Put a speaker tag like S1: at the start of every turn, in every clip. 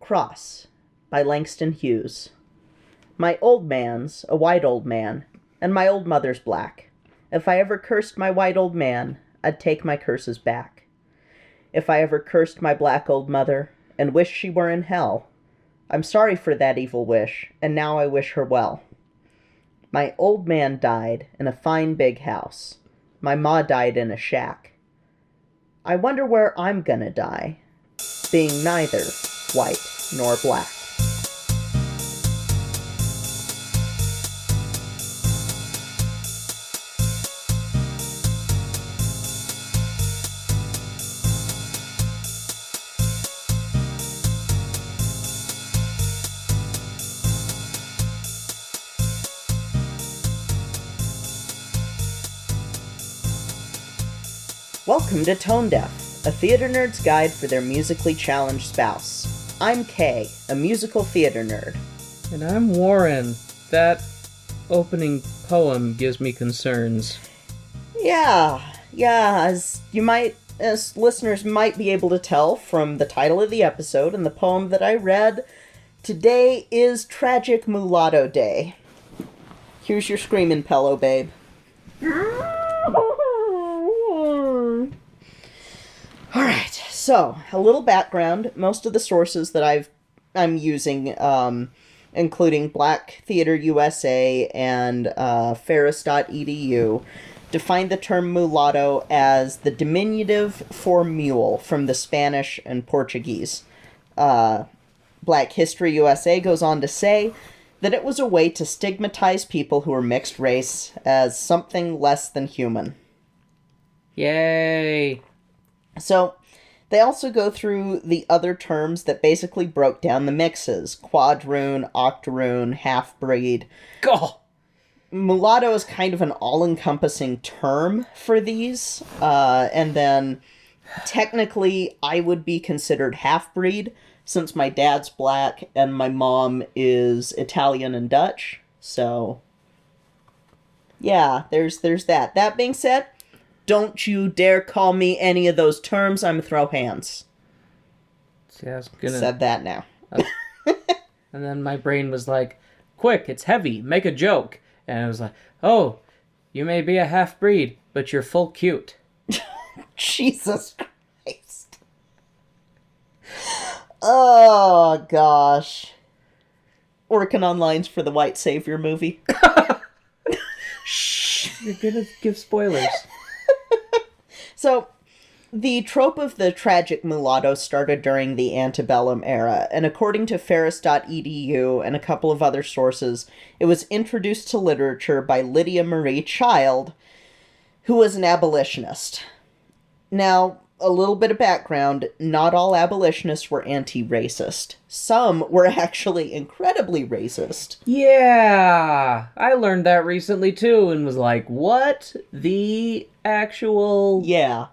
S1: Cross by Langston Hughes. My old man's a white old man, and my old mother's black. If I ever cursed my white old man, I'd take my curses back. If I ever cursed my black old mother, and wished she were in hell, I'm sorry for that evil wish, and now I wish her well. My old man died in a fine big house. My ma died in a shack. I wonder where I'm gonna die, being neither white nor black. Welcome to Tone Deaf, a theater nerd's guide for their musically challenged spouse. I'm Kay, a musical theater nerd.
S2: And I'm Warren. That opening poem gives me concerns.
S1: Yeah, as listeners might be able to tell from the title of the episode and the poem that I read, today is Tragic Mulatto Day. Here's your screaming pillow, babe. Alright, so, a little background. Most of the sources that I'm using, including Black Theater USA and ferris.edu, define the term mulatto as the diminutive for mule from the Spanish and Portuguese. Black History USA goes on to say that it was a way to stigmatize people who were mixed race as something less than human.
S2: Yay!
S1: So, they also go through the other terms that basically broke down the mixes. Quadroon, octoroon, half-breed.
S2: Go!
S1: Mulatto is kind of an all-encompassing term for these. And then, technically, I would be considered half-breed, since my dad's black and my mom is Italian and Dutch. So, yeah, there's that. That being said, don't you dare call me any of those terms. I'm gonna throw hands.
S2: See, I was gonna...
S1: Said that now.
S2: And then my brain was like, quick, it's heavy, make a joke. And I was like, oh, you may be a half-breed, but you're full cute.
S1: Jesus Christ. Oh, gosh. Working on lines for the White Savior movie.
S2: Shh, you're gonna give spoilers.
S1: So, the trope of the tragic mulatto started during the antebellum era, and according to ferris.edu and a couple of other sources, it was introduced to literature by Lydia Marie Child, who was an abolitionist. Now, a little bit of background, not all abolitionists were anti-racist. Some were actually incredibly racist.
S2: Yeah, I learned that recently too, and was like, what the actual...
S1: Yeah,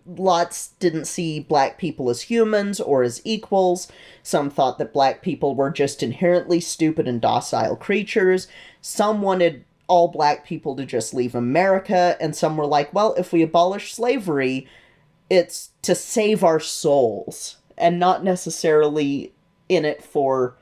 S1: lots didn't see black people as humans or as equals. Some thought that black people were just inherently stupid and docile creatures. Some wanted all black people to just leave America, and some were like, well, if we abolish slavery, it's to save our souls, and not necessarily in it for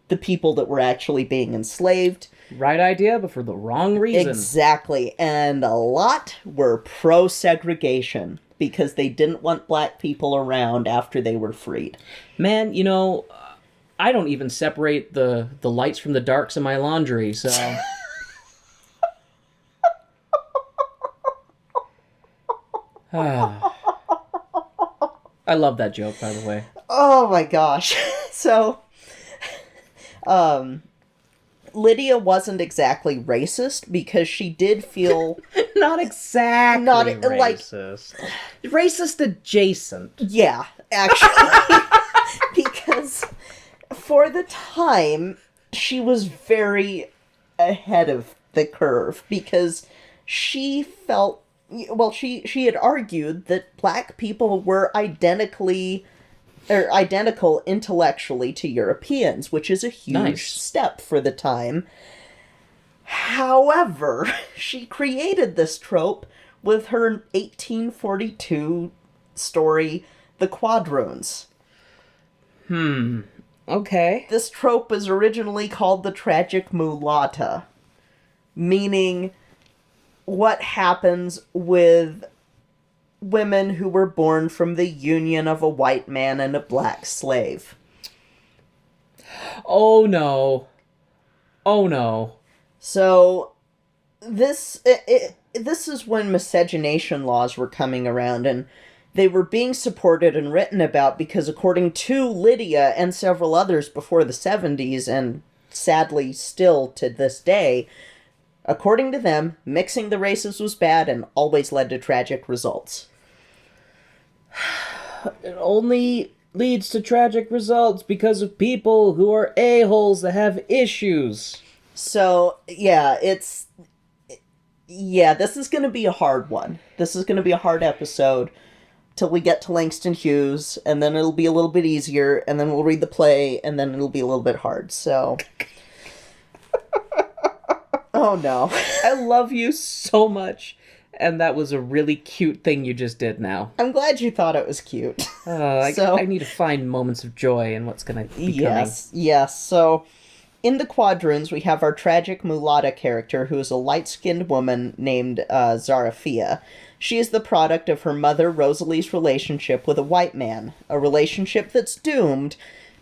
S1: the people that were actually being enslaved.
S2: Right idea, but for the wrong reason.
S1: Exactly, and a lot were pro-segregation, because they didn't want black people around after they were freed.
S2: Man, you know, I don't even separate the lights from the darks in my laundry, so... I love that joke, by the way.
S1: Oh my gosh. So, Lydia wasn't exactly racist because she did feel...
S2: Not exactly racist. Racist adjacent.
S1: Yeah, actually. Because for the time, she was very ahead of the curve because she felt... Well, she had argued that black people were identical intellectually to Europeans, which is a huge step for the time. However, she created this trope with her 1842 story, The Quadroons.
S2: Okay.
S1: This trope was originally called the Tragic Mulatto, meaning what happens with women who were born from the union of a white man and a black slave.
S2: Oh no. Oh no.
S1: So this is when miscegenation laws were coming around, and they were being supported and written about because, according to Lydia and several others before the 70s, and sadly still to this day, according to them, mixing the races was bad and always led to tragic results.
S2: It only leads to tragic results because of people who are a-holes that have issues.
S1: So, yeah, this is going to be a hard one. This is going to be a hard episode till we get to Langston Hughes, and then it'll be a little bit easier, and then we'll read the play, and then it'll be a little bit hard, so... Oh, no.
S2: I love you so much, and that was a really cute thing you just did now.
S1: I'm glad you thought it was cute.
S2: I need to find moments of joy in what's going to be coming.
S1: Yes, so... In the quadroons, we have our tragic mulatta character, who is a light-skinned woman named Zarafia. She is the product of her mother, Rosalie's relationship with a white man. A relationship that's doomed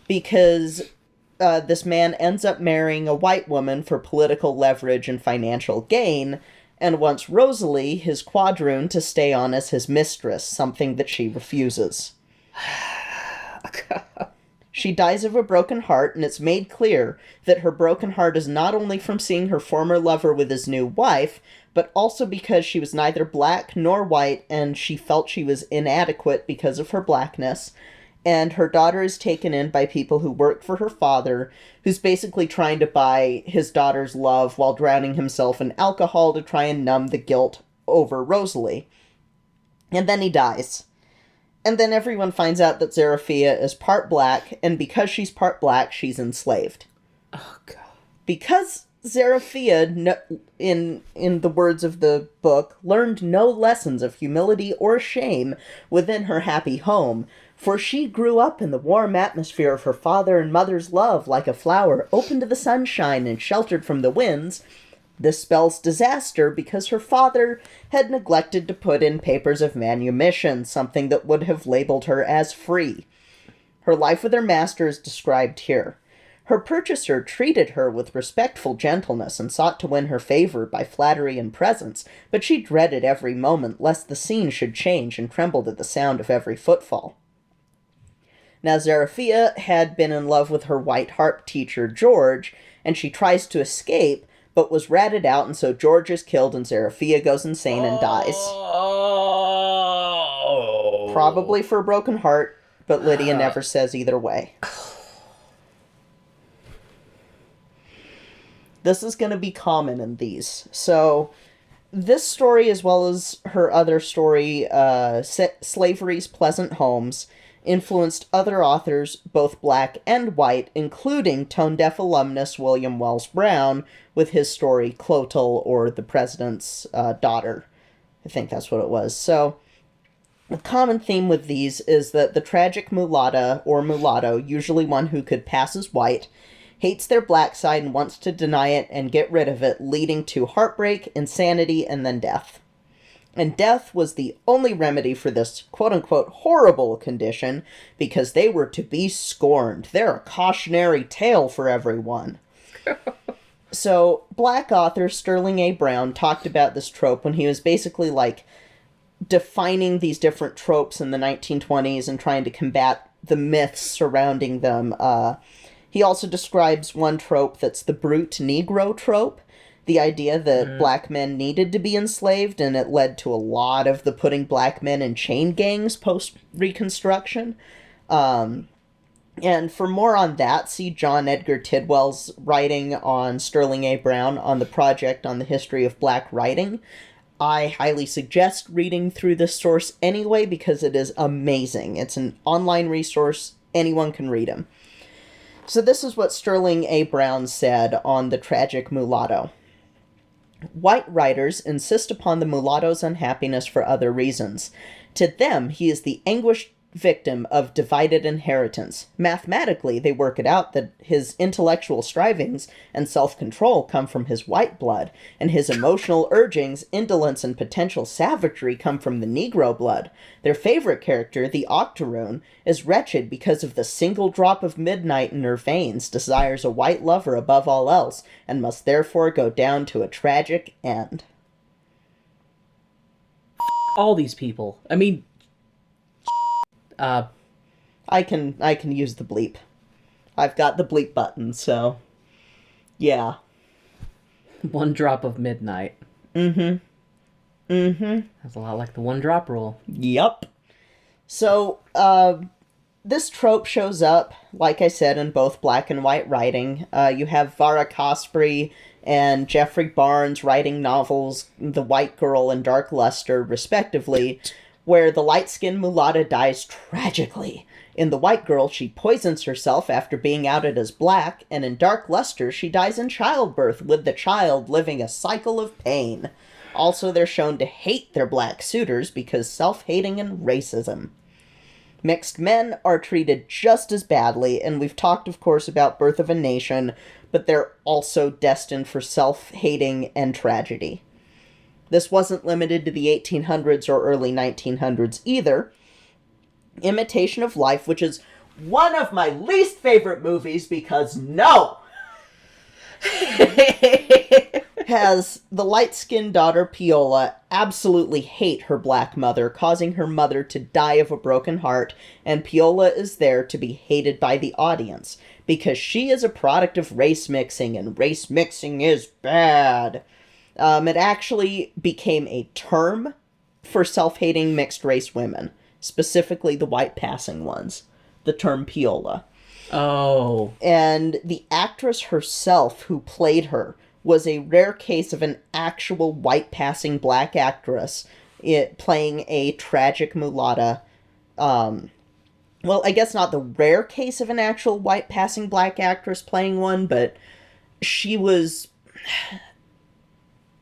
S1: because this man ends up marrying a white woman for political leverage and financial gain, and wants Rosalie, his quadroon, to stay on as his mistress, something that she refuses. She dies of a broken heart, and it's made clear that her broken heart is not only from seeing her former lover with his new wife, but also because she was neither black nor white, and she felt she was inadequate because of her blackness. And her daughter is taken in by people who work for her father, who's basically trying to buy his daughter's love while drowning himself in alcohol to try and numb the guilt over Rosalie. And then he dies. And then everyone finds out that Zarafia is part black, and because she's part black, she's enslaved.
S2: Oh, God.
S1: Because Zarafia, in the words of the book, learned no lessons of humility or shame within her happy home, for she grew up in the warm atmosphere of her father and mother's love like a flower open to the sunshine and sheltered from the winds. This spells disaster because her father had neglected to put in papers of manumission, something that would have labeled her as free. Her life with her master is described here. Her purchaser treated her with respectful gentleness and sought to win her favor by flattery and presents, but she dreaded every moment lest the scene should change and trembled at the sound of every footfall. Now, Zarafia had been in love with her white harp teacher, George, and she tries to escape, but was ratted out, and so George is killed, and Zarafia goes insane and dies.
S2: Oh.
S1: Probably for a broken heart, but Lydia never says either way. This is going to be common in these. So, this story, as well as her other story, Slavery's Pleasant Homes, influenced other authors, both black and white, including tone-deaf alumnus William Wells Brown, with his story Clotel, or the President's Daughter. I think that's what it was. So, the common theme with these is that the tragic mulatta, or mulatto, usually one who could pass as white, hates their black side and wants to deny it and get rid of it, leading to heartbreak, insanity, and then death. And death was the only remedy for this quote-unquote horrible condition, because they were to be scorned. They're a cautionary tale for everyone. So, black author Sterling A. Brown talked about this trope when he was basically, defining these different tropes in the 1920s and trying to combat the myths surrounding them. He also describes one trope that's the brute Negro trope. The idea that black men needed to be enslaved, and it led to a lot of the putting black men in chain gangs post-Reconstruction. And for more on that, see John Edgar Tidwell's writing on Sterling A. Brown on the Project on the History of Black Writing. I highly suggest reading through this source anyway, because it is amazing. It's an online resource. Anyone can read him. So this is what Sterling A. Brown said on the Tragic Mulatto. White writers insist upon the mulatto's unhappiness for other reasons. To them, he is the anguished victim of divided inheritance. Mathematically, they work it out that his intellectual strivings and self-control come from his white blood, and his emotional urgings, indolence, and potential savagery come from the Negro blood. Their favorite character, the Octoroon, is wretched because of the single drop of midnight in her veins, desires a white lover above all else, and must therefore go down to a tragic end.
S2: All these people. I mean...
S1: I can use the bleep. I've got the bleep button, so... yeah.
S2: One drop of midnight.
S1: Mm-hmm.
S2: That's a lot like the one drop rule.
S1: Yup. So, this trope shows up, like I said, in both black and white writing. You have Vara Caspary and Jeffrey Barnes writing novels, The White Girl and Dark Luster, respectively, where the light-skinned mulatta dies tragically. In The White Girl, she poisons herself after being outed as black, and in Dark Luster, she dies in childbirth, with the child living a cycle of pain. Also, they're shown to hate their black suitors because self-hating and racism. Mixed men are treated just as badly, and we've talked, of course, about Birth of a Nation, but they're also destined for self-hating and tragedy. This wasn't limited to the 1800s or early 1900s either. Imitation of Life, which is one of my least favorite movies because no! has the light-skinned daughter Peola absolutely hate her black mother, causing her mother to die of a broken heart, and Peola is there to be hated by the audience, because she is a product of race mixing, and race mixing is bad. It actually became a term for self-hating mixed-race women, specifically the white passing ones, the term Peola.
S2: Oh.
S1: And the actress herself who played her was a rare case of an actual white-passing black actress playing a tragic mulatta. Well, I guess not the rare case of an actual white-passing black actress playing one, but she was...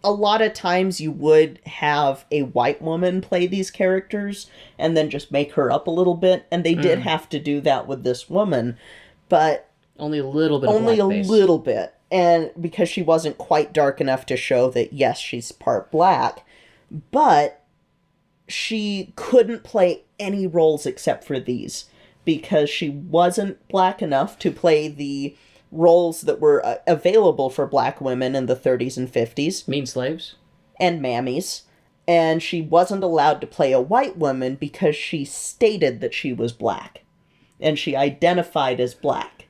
S1: A lot of times you would have a white woman play these characters and then just make her up a little bit, and they did have to do that with this woman, but...
S2: Only a little bit of
S1: Only a
S2: blackface.
S1: little bit. And because she wasn't quite dark enough to show that, yes, she's part black, but she couldn't play any roles except for these, because she wasn't black enough to play the roles that were available for black women in the 30s and 50s.
S2: Mean slaves?
S1: And mammies. And she wasn't allowed to play a white woman because she stated that she was black. And she identified as black.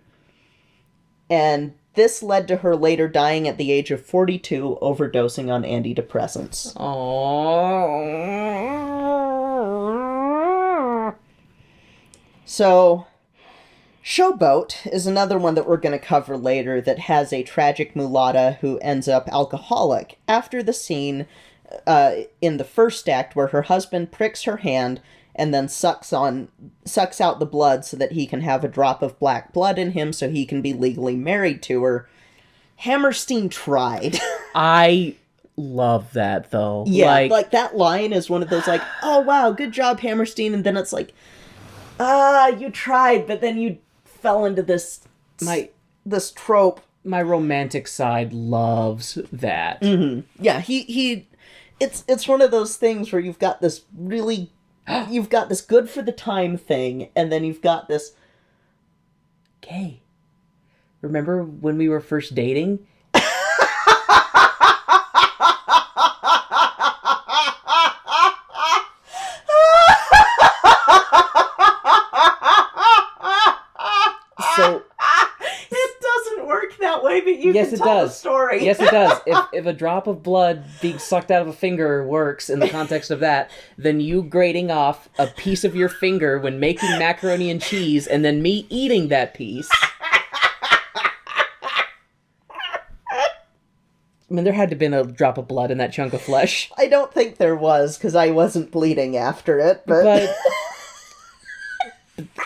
S1: And this led to her later dying at the age of 42, overdosing on antidepressants.
S2: Aww.
S1: So, Showboat is another one that we're going to cover later that has a tragic mulatta who ends up alcoholic after the scene in the first act where her husband pricks her hand and then sucks out the blood so that he can have a drop of black blood in him so he can be legally married to her. Hammerstein tried.
S2: I love that, though.
S1: Yeah, like that line is one of those like, oh wow, good job, Hammerstein, and then it's like, you tried, but then you fell into this trope.
S2: My romantic side loves that.
S1: Mm-hmm. Yeah, it's one of those things where you've got this really, you've got this good for the time thing, and then you've got this...
S2: Gay. Remember when we were first dating?
S1: So... It doesn't work that way, but you
S2: Yes,
S1: can
S2: it
S1: tell
S2: does.
S1: the story.
S2: Yes, it does. If a drop of blood being sucked out of a finger works in the context of that, then you grating off a piece of your finger when making macaroni and cheese, and then me eating that piece. I mean, there had to have been a drop of blood in that chunk of flesh.
S1: I don't think there was, because I wasn't bleeding after it, but...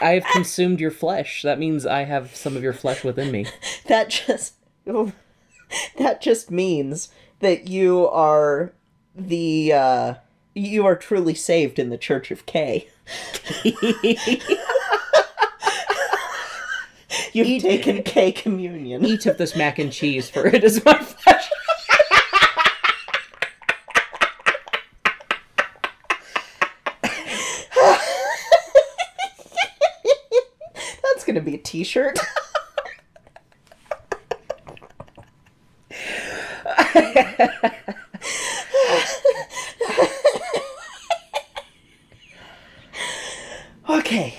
S2: I have consumed your flesh. That means I have some of your flesh within me.
S1: That just means that you are truly saved in the Church of K. You've taken K-communion.
S2: Eat of this mac and cheese, for it is my flesh.
S1: That's gonna be a t-shirt.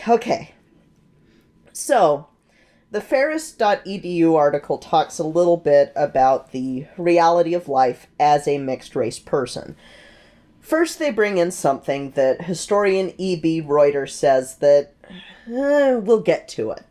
S1: Okay. So, the Ferris.edu article talks a little bit about the reality of life as a mixed-race person. First, they bring in something that historian E.B. Reuter says that we'll get to it.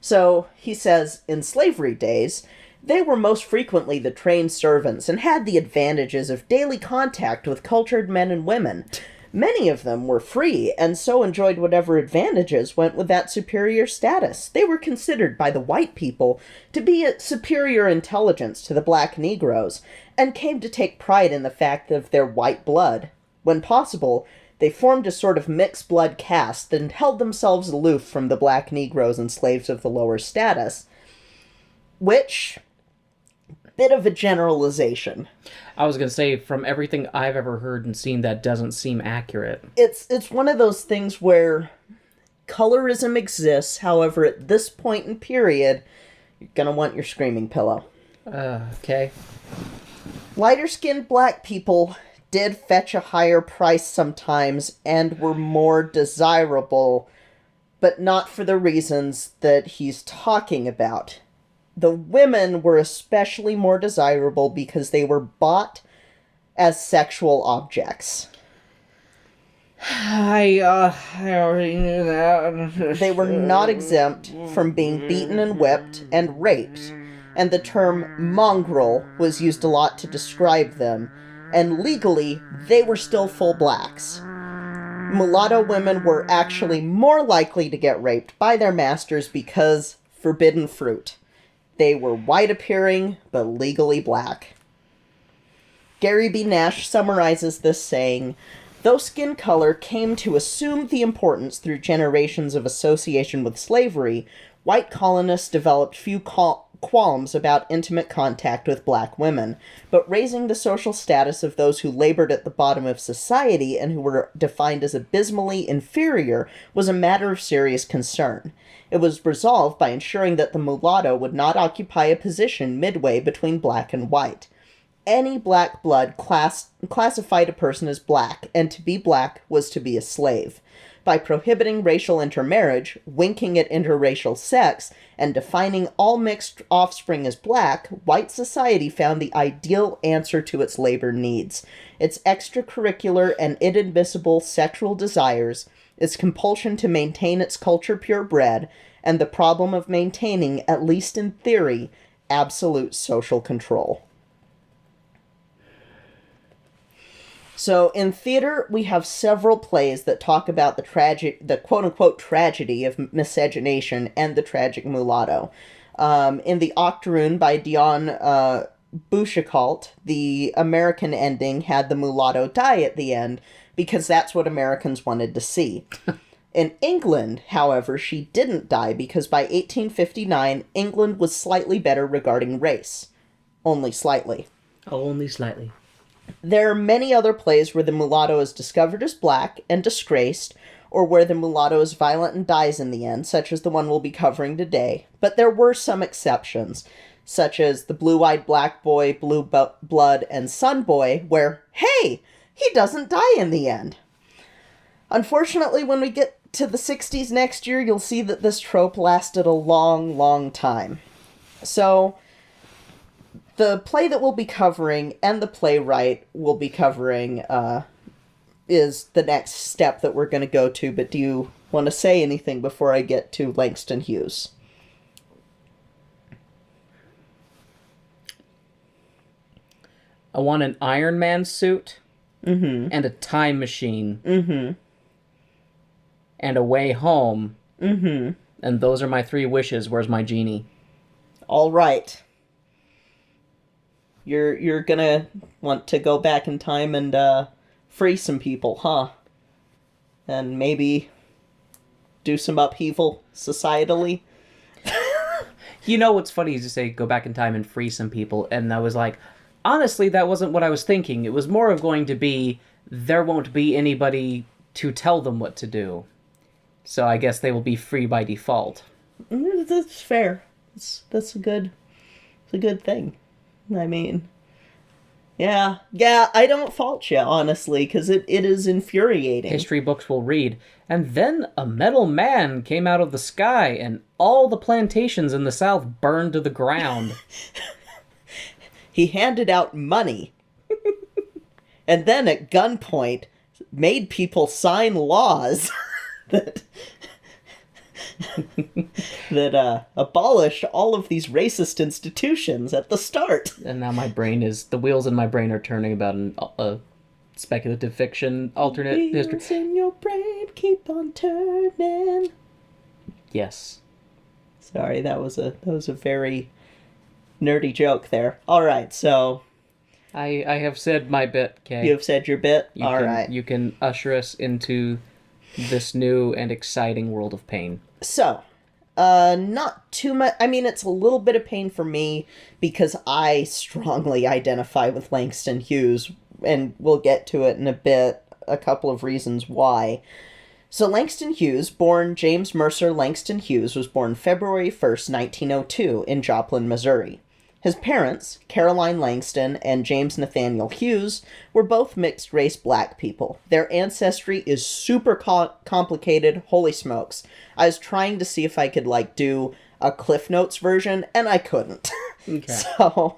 S1: So, he says, in slavery days, they were most frequently the trained servants and had the advantages of daily contact with cultured men and women. Many of them were free, and so enjoyed whatever advantages went with that superior status. They were considered by the white people to be a superior intelligence to the black Negroes, and came to take pride in the fact of their white blood. When possible, they formed a sort of mixed blood caste and held themselves aloof from the black Negroes and slaves of the lower status. Which, bit of a generalization.
S2: I was going to say, from everything I've ever heard and seen, that doesn't seem accurate.
S1: It's one of those things where colorism exists, however, at this point in period, you're going to want your screaming pillow.
S2: Okay.
S1: Lighter-skinned black people did fetch a higher price sometimes and were more desirable, but not for the reasons that he's talking about. The women were especially more desirable because they were bought as sexual objects.
S2: I already knew that.
S1: They were not exempt from being beaten and whipped and raped, and the term mongrel was used a lot to describe them, and legally, they were still full blacks. Mulatto women were actually more likely to get raped by their masters because forbidden fruit. They were white-appearing, but legally black. Gary B. Nash summarizes this saying, "Though skin color came to assume the importance through generations of association with slavery, white colonists developed few qualms about intimate contact with black women, but raising the social status of those who labored at the bottom of society and who were defined as abysmally inferior was a matter of serious concern. It was resolved by ensuring that the mulatto would not occupy a position midway between black and white. Any black blood classified a person as black, and to be black was to be a slave. By prohibiting racial intermarriage, winking at interracial sex, and defining all mixed offspring as black, white society found the ideal answer to its labor needs. Its extracurricular and inadmissible sexual desires, its compulsion to maintain its culture purebred, and the problem of maintaining, at least in theory, absolute social control." So, in theater, we have several plays that talk about the quote-unquote tragedy of miscegenation and the tragic mulatto. In the Octoroon by Dion Boucicault, the American ending had the mulatto die at the end, because that's what Americans wanted to see. In England, however, she didn't die because by 1859, England was slightly better regarding race. Only slightly.
S2: Only slightly.
S1: There are many other plays where the mulatto is discovered as black and disgraced, or where the mulatto is violent and dies in the end, such as the one we'll be covering today. But there were some exceptions, such as The Blue-Eyed Black Boy, Blue Blood, and Sun Boy, where, hey, he doesn't die in the end. Unfortunately, when we get to the 60s next year, you'll see that this trope lasted a long, long time. So, the play that we'll be covering and the playwright we'll be covering is the next step that we're going to go to, but do you want to say anything before I get to Langston Hughes?
S2: I want an Iron Man suit
S1: Mm-hmm.
S2: and a time machine
S1: Mm-hmm.
S2: and a way home.
S1: Mm-hmm.
S2: And those are my 3 wishes. Where's my genie?
S1: All right. You're gonna want to go back in time and free some people, huh? And maybe do some upheaval societally.
S2: You know what's funny is you say go back in time and free some people, and I was like, honestly, that wasn't what I was thinking. It was more of going to be, there won't be anybody to tell them what to do. So I guess they will be free by default.
S1: That's fair. That's a good thing. I mean, yeah, I don't fault you, honestly, because it is infuriating.
S2: History books will read, and then a metal man came out of the sky, and all the plantations in the South burned to the ground.
S1: He handed out money, and then at gunpoint made people sign laws that abolish all of these racist institutions at the start.
S2: And now the wheels in my brain are turning about a speculative fiction alternate history.
S1: Wheels in your brain keep on turning.
S2: Yes.
S1: Sorry, that was a very nerdy joke there. All right, so
S2: I have said my bit, Kay.
S1: You have said your bit? All right.
S2: You can usher us into this new and exciting world of pain.
S1: So, not too much. I mean, it's a little bit of pain for me because I strongly identify with Langston Hughes, and we'll get to it in a bit, a couple of reasons why. So Langston Hughes, born James Mercer Langston Hughes, was born February 1st, 1902 in Joplin, Missouri. His parents, Caroline Langston and James Nathaniel Hughes, were both mixed-race black people. Their ancestry is super complicated. Holy smokes. I was trying to see if I could, do a Cliff Notes version, and I couldn't.
S2: Okay.
S1: So,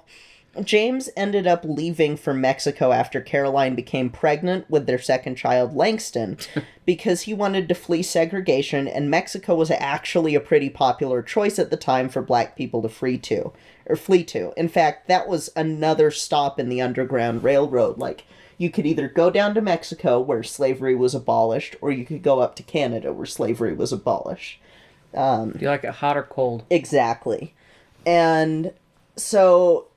S1: James ended up leaving for Mexico after Caroline became pregnant with their second child, Langston, because he wanted to flee segregation, and Mexico was actually a pretty popular choice at the time for black people to flee to. In fact, that was another stop in the Underground Railroad. You could either go down to Mexico, where slavery was abolished, or you could go up to Canada, where slavery was abolished.
S2: Do you like it hot or cold?
S1: Exactly. And so,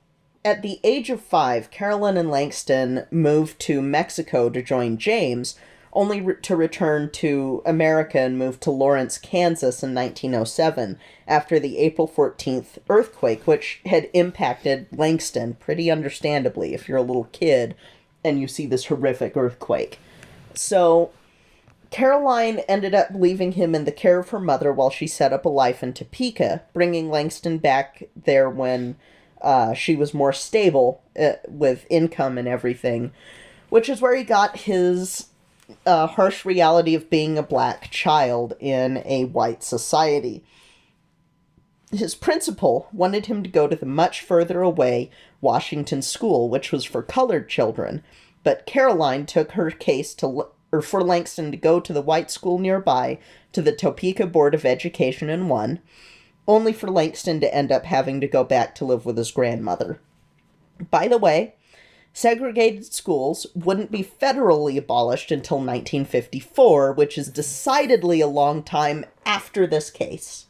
S1: at the age of 5, Caroline and Langston moved to Mexico to join James, only to return to America and move to Lawrence, Kansas in 1907 after the April 14th earthquake, which had impacted Langston pretty understandably if you're a little kid and you see this horrific earthquake. So Caroline ended up leaving him in the care of her mother while she set up a life in Topeka, bringing Langston back there when she was more stable with income and everything, which is where he got his harsh reality of being a black child in a white society. His principal wanted him to go to the much further away Washington School, which was for colored children, but Caroline took her case for Langston to go to the white school nearby to the Topeka Board of Education and won, only for Langston to end up having to go back to live with his grandmother. By the way, segregated schools wouldn't be federally abolished until 1954, which is decidedly a long time after this case.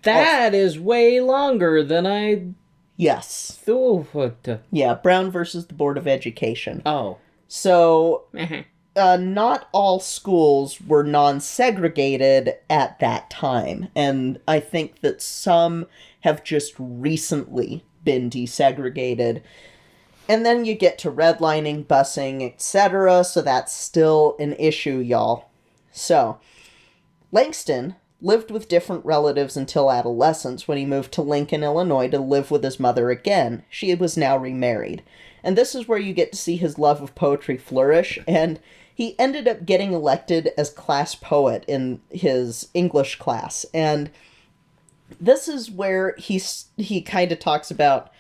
S2: That is way longer than I...
S1: Yes.
S2: thought.
S1: Yeah, Brown versus the Board of Education.
S2: Oh.
S1: So, not all schools were non-segregated at that time, and I think that some have just recently been desegregated. And then you get to redlining, busing, etc., so that's still an issue, y'all. So, Langston lived with different relatives until adolescence when he moved to Lincoln, Illinois to live with his mother again. She was now remarried. And this is where you get to see his love of poetry flourish, and he ended up getting elected as class poet in his English class. And this is where he kind of talks about,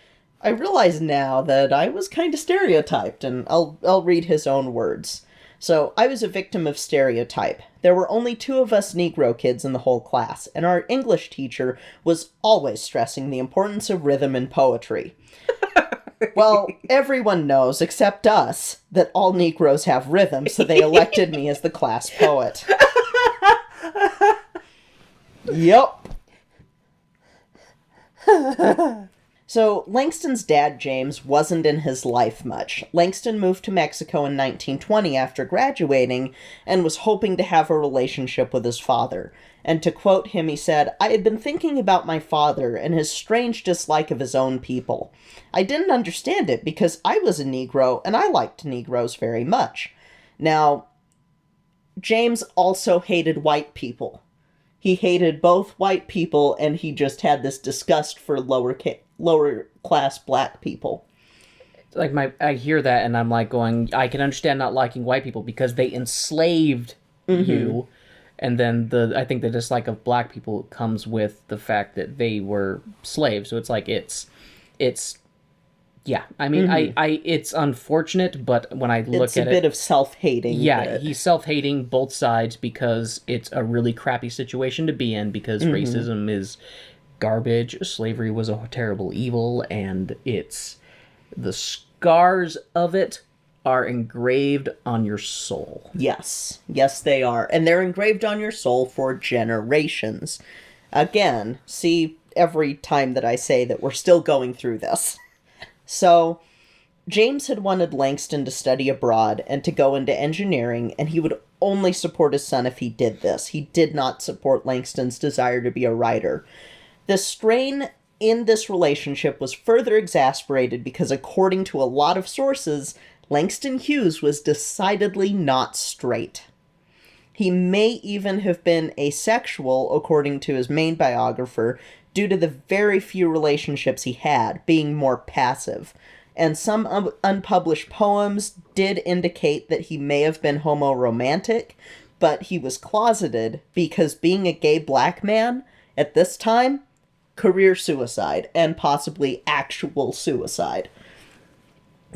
S1: I realize now that I was kind of stereotyped, and I'll read his own words. So, I was a victim of stereotype. There were only 2 of us Negro kids in the whole class, and our English teacher was always stressing the importance of rhythm in poetry. Well, everyone knows, except us, that all Negroes have rhythm, so they elected me as the class poet. Yup. So, Langston's dad, James, wasn't in his life much. Langston moved to Mexico in 1920 after graduating and was hoping to have a relationship with his father. And to quote him, he said, "I had been thinking about my father and his strange dislike of his own people. I didn't understand it because I was a Negro and I liked Negroes very much." Now, James also hated white people. He hated both white people, and he just had this disgust for lower class black people.
S2: Like I hear that and I'm like going, I can understand not liking white people because they enslaved you, and then I think the dislike of black people comes with the fact that they were slaves. So it's like it's yeah. I mean, it's unfortunate, but when I look at it,
S1: it's a bit of self-hating.
S2: Yeah, he's self-hating both sides because it's a really crappy situation to be in because racism is garbage. Slavery was a terrible evil, and the scars of it are engraved on your soul.
S1: Yes, they are. And they're engraved on your soul for generations. Again, see every time that I say that we're still going through this. So, James had wanted Langston to study abroad and to go into engineering, and he would only support his son if he did this. He did not support Langston's desire to be a writer. The strain in this relationship was further exasperated because, according to a lot of sources, Langston Hughes was decidedly not straight. He may even have been asexual, according to his main biographer, due to the very few relationships he had, being more passive. And some unpublished poems did indicate that he may have been homoromantic, but he was closeted because being a gay black man at this time, career suicide, and possibly actual suicide.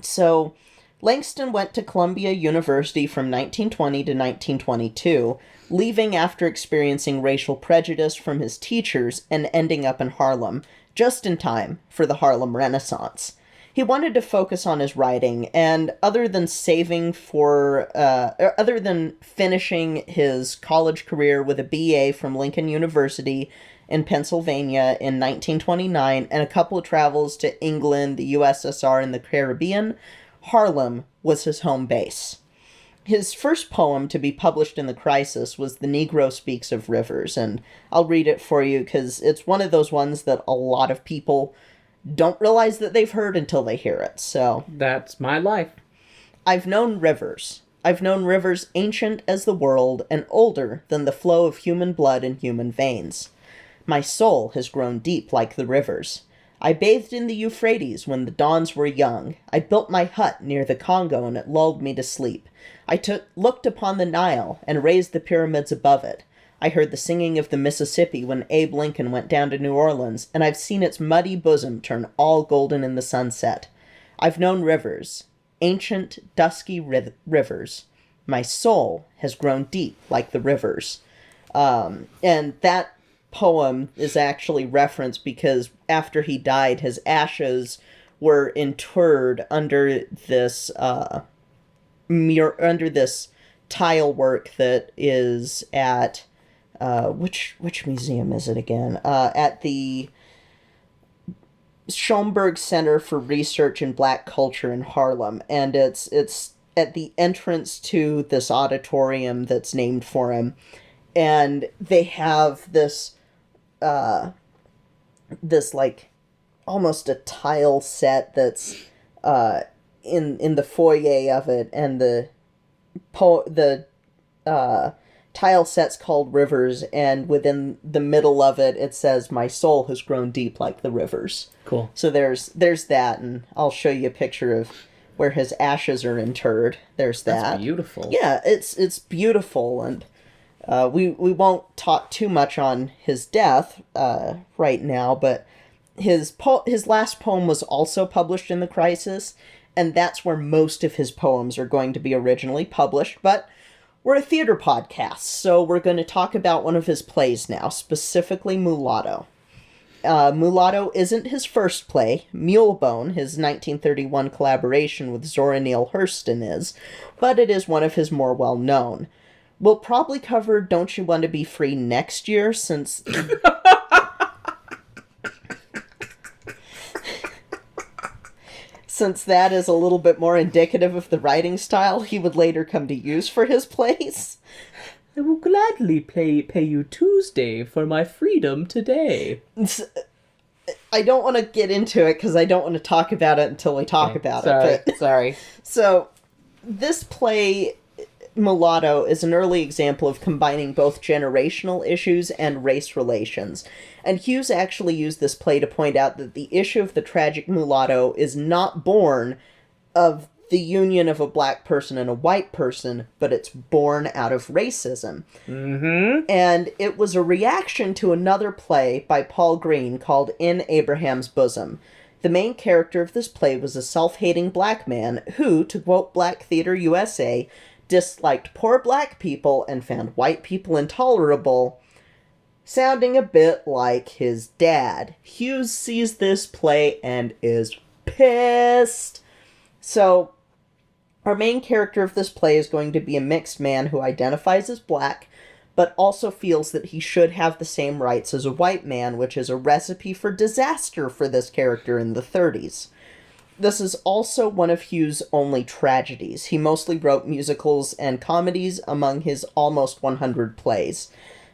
S1: So, Langston went to Columbia University from 1920 to 1922, leaving after experiencing racial prejudice from his teachers and ending up in Harlem, just in time for the Harlem Renaissance. He wanted to focus on his writing, and other than finishing his college career with a BA from Lincoln University in Pennsylvania in 1929 and a couple of travels to England, the USSR, and the Caribbean, Harlem was his home base. His first poem to be published in the Crisis was The Negro Speaks of Rivers, and I'll read it for you because it's one of those ones that a lot of people don't realize that they've heard until they hear it, so...
S2: That's my life.
S1: I've known rivers ancient as the world and older than the flow of human blood in human veins. My soul has grown deep like the rivers. I bathed in the Euphrates when the dawns were young. I built my hut near the Congo and it lulled me to sleep. I looked upon the Nile and raised the pyramids above it. I heard the singing of the Mississippi when Abe Lincoln went down to New Orleans, and I've seen its muddy bosom turn all golden in the sunset. I've known rivers, ancient, dusky rivers. My soul has grown deep like the rivers. And that poem is actually referenced because after he died, his ashes were interred under this tile work that is at which museum is it again? At the Schomburg Center for Research in Black Culture in Harlem, and it's at the entrance to this auditorium that's named for him, and they have this like almost a tile set that's in the foyer of it, and the tile set's called Rivers, and within the middle of it, it says, "My soul has grown deep like the rivers."
S2: Cool.
S1: So there's that, and I'll show you a picture of where his ashes are interred. There's that.
S2: That's beautiful.
S1: Yeah, it's beautiful, and we won't talk too much on his death right now, but his last poem was also published in the Crisis, and that's where most of his poems are going to be originally published, but we're a theater podcast, so we're going to talk about one of his plays now, specifically Mulatto. Mulatto isn't his first play. Mulebone, his 1931 collaboration with Zora Neale Hurston, is, but it is one of his more well-known. We'll probably cover Don't You Want to Be Free next year, since... since that is a little bit more indicative of the writing style he would later come to use for his plays.
S2: I will gladly pay you Tuesday for my freedom today.
S1: I don't want to get into it because I don't want to talk about it until we talk about it. But,
S2: sorry.
S1: So, this play, Mulatto, is an early example of combining both generational issues and race relations. And Hughes actually used this play to point out that the issue of the tragic mulatto is not born of the union of a black person and a white person, but it's born out of racism.
S2: Mm-hmm.
S1: And it was a reaction to another play by Paul Green called In Abraham's Bosom. The main character of this play was a self-hating black man who, to quote Black Theater USA, disliked poor black people and found white people intolerable, sounding a bit like his dad. Hughes sees this play and is pissed. So, our main character of this play is going to be a mixed man who identifies as black, but also feels that he should have the same rights as a white man, which is a recipe for disaster for this character in the 30s. This is also one of Hughes' only tragedies. He mostly wrote musicals and comedies among his almost 100 plays.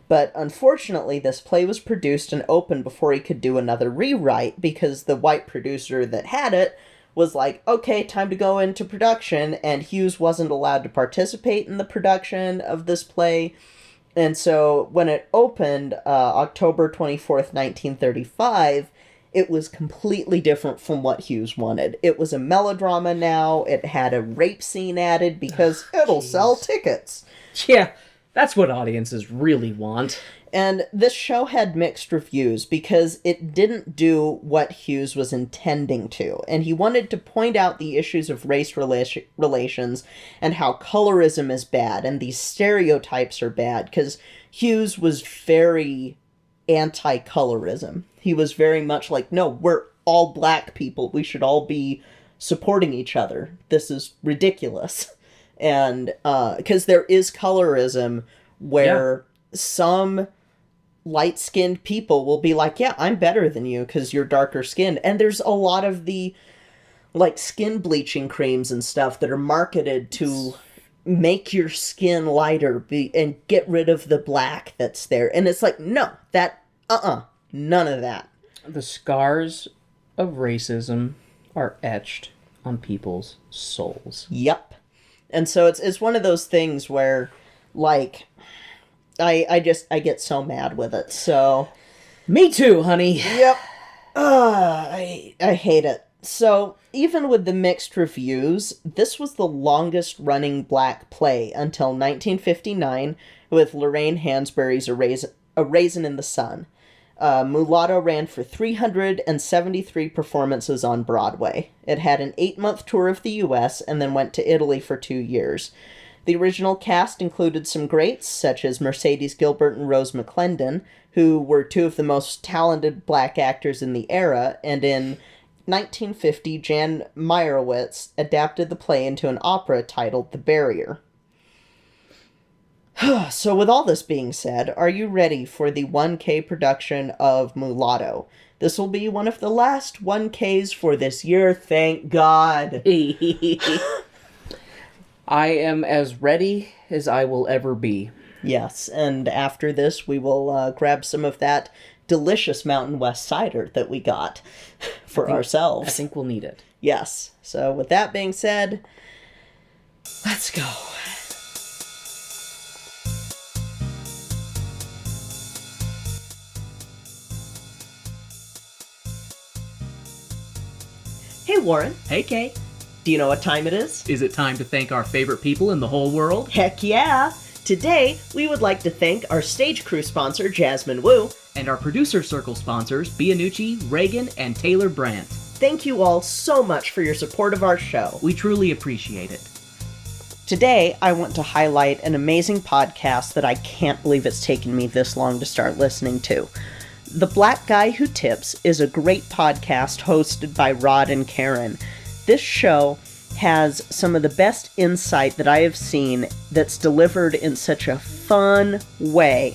S1: But unfortunately, this play was produced and opened before he could do another rewrite, because the white producer that had it was like, okay, time to go into production, and Hughes wasn't allowed to participate in the production of this play. And so when it opened, October 24th, 1935, it was completely different from what Hughes wanted. It was a melodrama now. It had a rape scene added because it'll sell tickets.
S2: Yeah, that's what audiences really want.
S1: And this show had mixed reviews because it didn't do what Hughes was intending to. And he wanted to point out the issues of race relations and how colorism is bad and these stereotypes are bad. Because Hughes was very anti-colorism. He was very much like, no, we're all black people. We should all be supporting each other. This is ridiculous. And because there is colorism where some light-skinned people will be like, yeah, I'm better than you because you're darker skinned. And there's a lot of the like skin bleaching creams and stuff that are marketed to make your skin lighter and get rid of the black that's there. And it's like, no, none of that.
S2: The scars of racism are etched on people's souls.
S1: Yep. And so it's one of those things where, like, I get so mad with it, so...
S2: Me too, honey.
S1: Yep. I hate it. So, even with the mixed reviews, this was the longest-running black play until 1959 with Lorraine Hansberry's A Raisin in the Sun. Mulatto ran for 373 performances on Broadway. It had an 8-month tour of the U.S. and then went to Italy for 2 years. The original cast included some greats, such as Mercedes Gilbert and Rose McClendon, who were two of the most talented black actors in the era, and in 1950, Jan Meyerowitz adapted the play into an opera titled The Barrier. So with all this being said, are you ready for the 1K production of Mulatto? This will be one of the last 1Ks for this year, thank God.
S2: I am as ready as I will ever be.
S1: Yes, and after this, we will grab some of that delicious Mountain West cider that we got for ourselves.
S2: I think we'll need it.
S1: Yes. So with that being said, let's go. Hey, Warren.
S2: Hey, Kay.
S1: Do you know what time it is?
S2: Is it time to thank our favorite people in the whole world?
S1: Heck yeah! Today, we would like to thank our stage crew sponsor, Jasmine Wu,
S2: and our producer circle sponsors, Bianucci, Reagan, and Taylor Brandt.
S1: Thank you all so much for your support of our show.
S2: We truly appreciate it.
S1: Today, I want to highlight an amazing podcast that I can't believe it's taken me this long to start listening to. The Black Guy Who Tips is a great podcast hosted by Rod and Karen. This show has some of the best insight that I have seen that's delivered in such a fun way.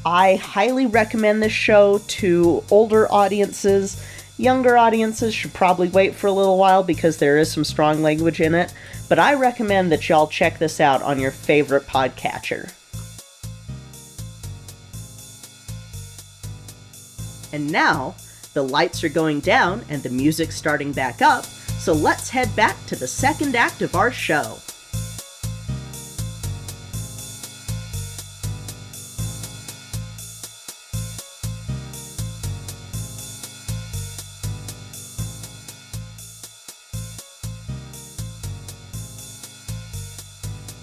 S1: I highly recommend this show to older audiences. Younger audiences should probably wait for a little while because there is some strong language in it, but I recommend that y'all check this out on your favorite podcatcher. And now, the lights are going down and the music's starting back up, so let's head back to the second act of our show.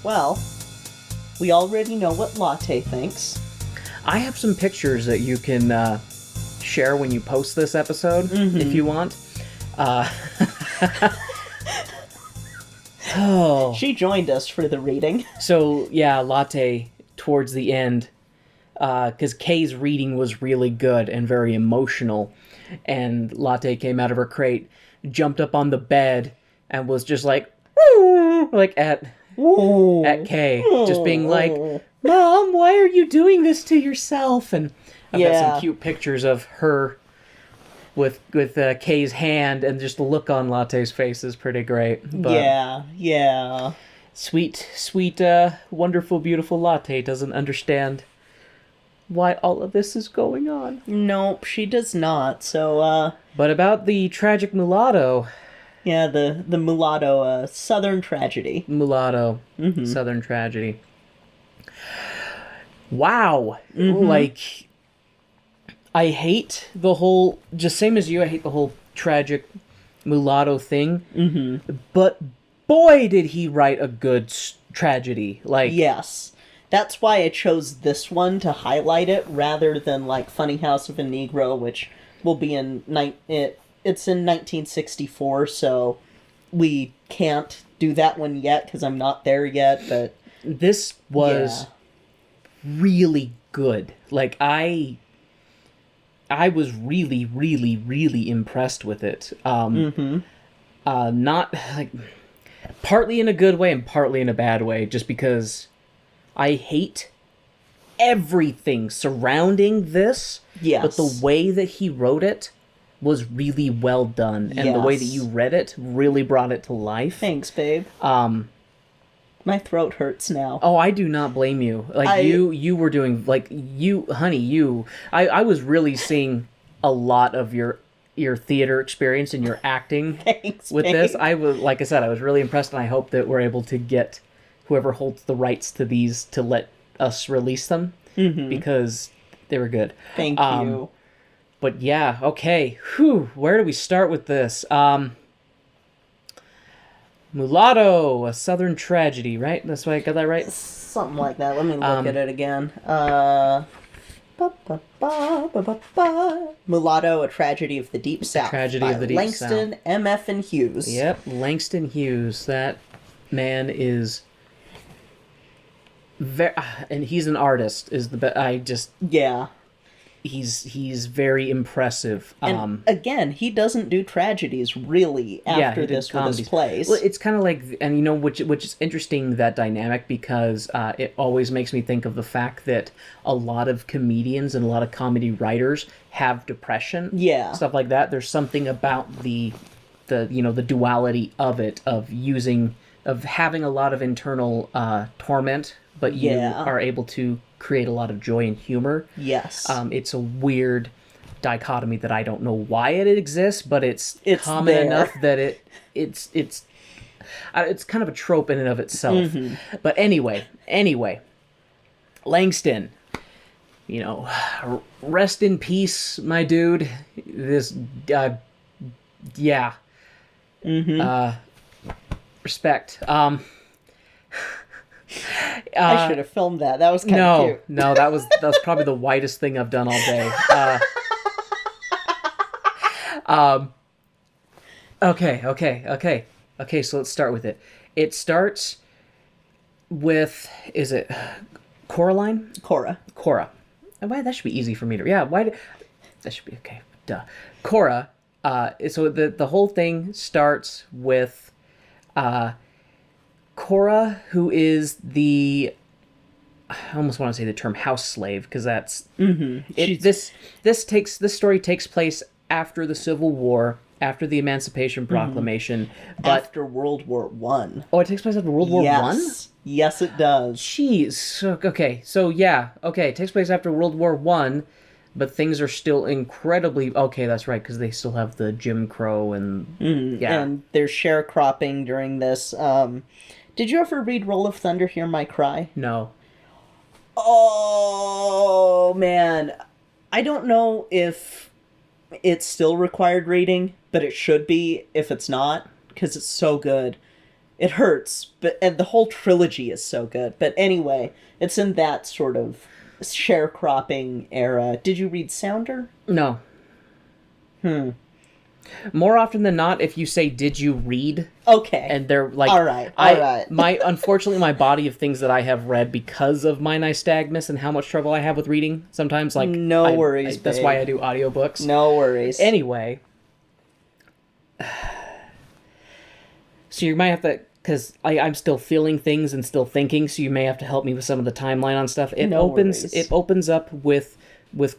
S1: Well, we already know what Latte thinks.
S2: I have some pictures that you can share when you post this episode, if you want. Oh.
S1: She joined us for the reading.
S2: So, yeah, Latte, towards the end, because Kay's reading was really good and very emotional, and Latte came out of her crate, jumped up on the bed, and was just like, like at Kay, just being like, Mom, why are you doing this to yourself? And I've got some cute pictures of her with Kay's hand, and just the look on Latte's face is pretty great. But
S1: yeah.
S2: Sweet, wonderful, beautiful Latte doesn't understand why all of this is going on.
S1: Nope, she does not, so,
S2: But about the Tragic Mulatto...
S1: Yeah, the Mulatto, Southern Tragedy.
S2: Mulatto, Southern Tragedy. Wow! Like, I hate the whole... Just same as you, I hate the whole Tragic Mulatto thing. But boy, did he write a good tragedy. Like,
S1: yes. That's why I chose this one to highlight it, rather than, like, Funny House of a Negro, which will be in... It's in 1964, so we can't do that one yet, because I'm not there yet, but...
S2: This was really good. Like, I was really, really, really impressed with it. Not, like... Partly in a good way and partly in a bad way, just because I hate everything surrounding this.
S1: Yes.
S2: But the way that he wrote it was really well done, and the way that you read it really brought it to life.
S1: Thanks, babe. My throat hurts now.
S2: Oh, I do not blame you. Like, you were doing, like, I was really seeing a lot of your theater experience and your acting
S1: Thanks,
S2: with
S1: babe.
S2: this. Like I said, I was really impressed, and I hope that we're able to get whoever holds the rights to these to let us release them, because they were good.
S1: Thank you.
S2: But yeah, okay. Whew, where do we start with this? Mulatto, a Southern Tragedy, right? That's why I got that right?
S1: Something like that. Let me look at it again. Mulatto, a Tragedy of the Deep South.
S2: Tragedy of the Deep
S1: Langston,
S2: South.
S1: M.F. and Hughes.
S2: Yep, Langston Hughes. That man is... and he's an artist, is the best.
S1: Yeah.
S2: He's very impressive.
S1: And again, he doesn't do tragedies really after this with his plays.
S2: Well, it's kind of like, and you know, which is interesting, that dynamic, because it always makes me think of the fact that a lot of comedians and a lot of comedy writers have depression.
S1: Yeah.
S2: Stuff like that. There's something about the duality of it, of having a lot of internal torment, but you are able to create a lot of joy and humor.
S1: Yes.
S2: It's a weird dichotomy that I don't know why it exists, but it's common
S1: there.
S2: enough that it's kind of a trope in and of itself. But anyway, Langston, rest in peace, my dude. This, respect.
S1: I should have filmed that. That was kind of cute.
S2: No, that was probably the whitest thing I've done all day. Okay, so let's start with it. It starts with, is it Coraline?
S1: Cora.
S2: Why, that should be easy for me to... Yeah, that should be okay. Duh. Cora, so the whole thing starts with... Cora, who is I almost want to say the term house slave, because that's this story takes place after the Civil War, after the Emancipation Proclamation, but
S1: After World War One.
S2: oh, it takes place after World War One?
S1: Yes, it does.
S2: Jeez. It takes place after World War One, but things are still incredibly okay. That's right, because they still have the Jim Crow and
S1: And there's sharecropping during this. Did you ever read Roll of Thunder, Hear My Cry?
S2: No.
S1: Oh, man. I don't know if it's still required reading, but it should be if it's not, because it's so good. It hurts, and the whole trilogy is so good. But anyway, it's in that sort of sharecropping era. Did you read Sounder?
S2: No. More often than not, if you say, "Did you read?"
S1: Okay.
S2: And they're like,
S1: all right.
S2: Unfortunately, my body of things that I have read because of my nystagmus and how much trouble I have with reading, sometimes, like...
S1: No worries,
S2: that's why I do audiobooks.
S1: No worries.
S2: Anyway. So you might have to... Because I'm still feeling things and still thinking, so you may have to help me with some of the timeline on stuff. It opens up with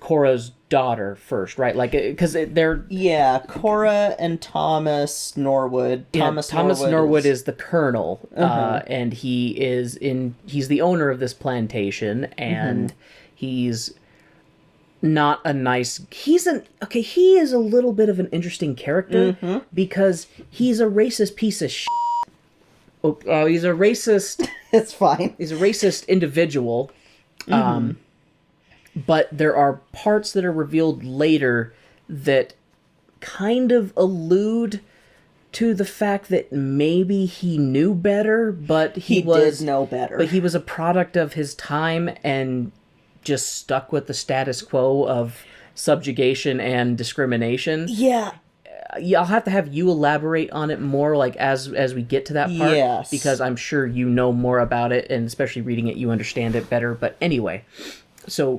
S2: Cora's daughter first, right? Like, because they're...
S1: Yeah, Cora and Thomas Norwood.
S2: Thomas Norwood is the colonel, and he's the owner of this plantation, and he's not a nice... He is a little bit of an interesting character, because he's a racist piece of shit. He's a racist...
S1: It's fine.
S2: He's a racist individual, but there are parts that are revealed later that kind of allude to the fact that maybe he knew better, but he
S1: did know better.
S2: But he was a product of his time and just stuck with the status quo of subjugation and discrimination.
S1: Yeah.
S2: I'll have to have you elaborate on it more, like, as we get to that part.
S1: Yes.
S2: Because I'm sure you know more about it, and especially reading it, you understand it better. But anyway, so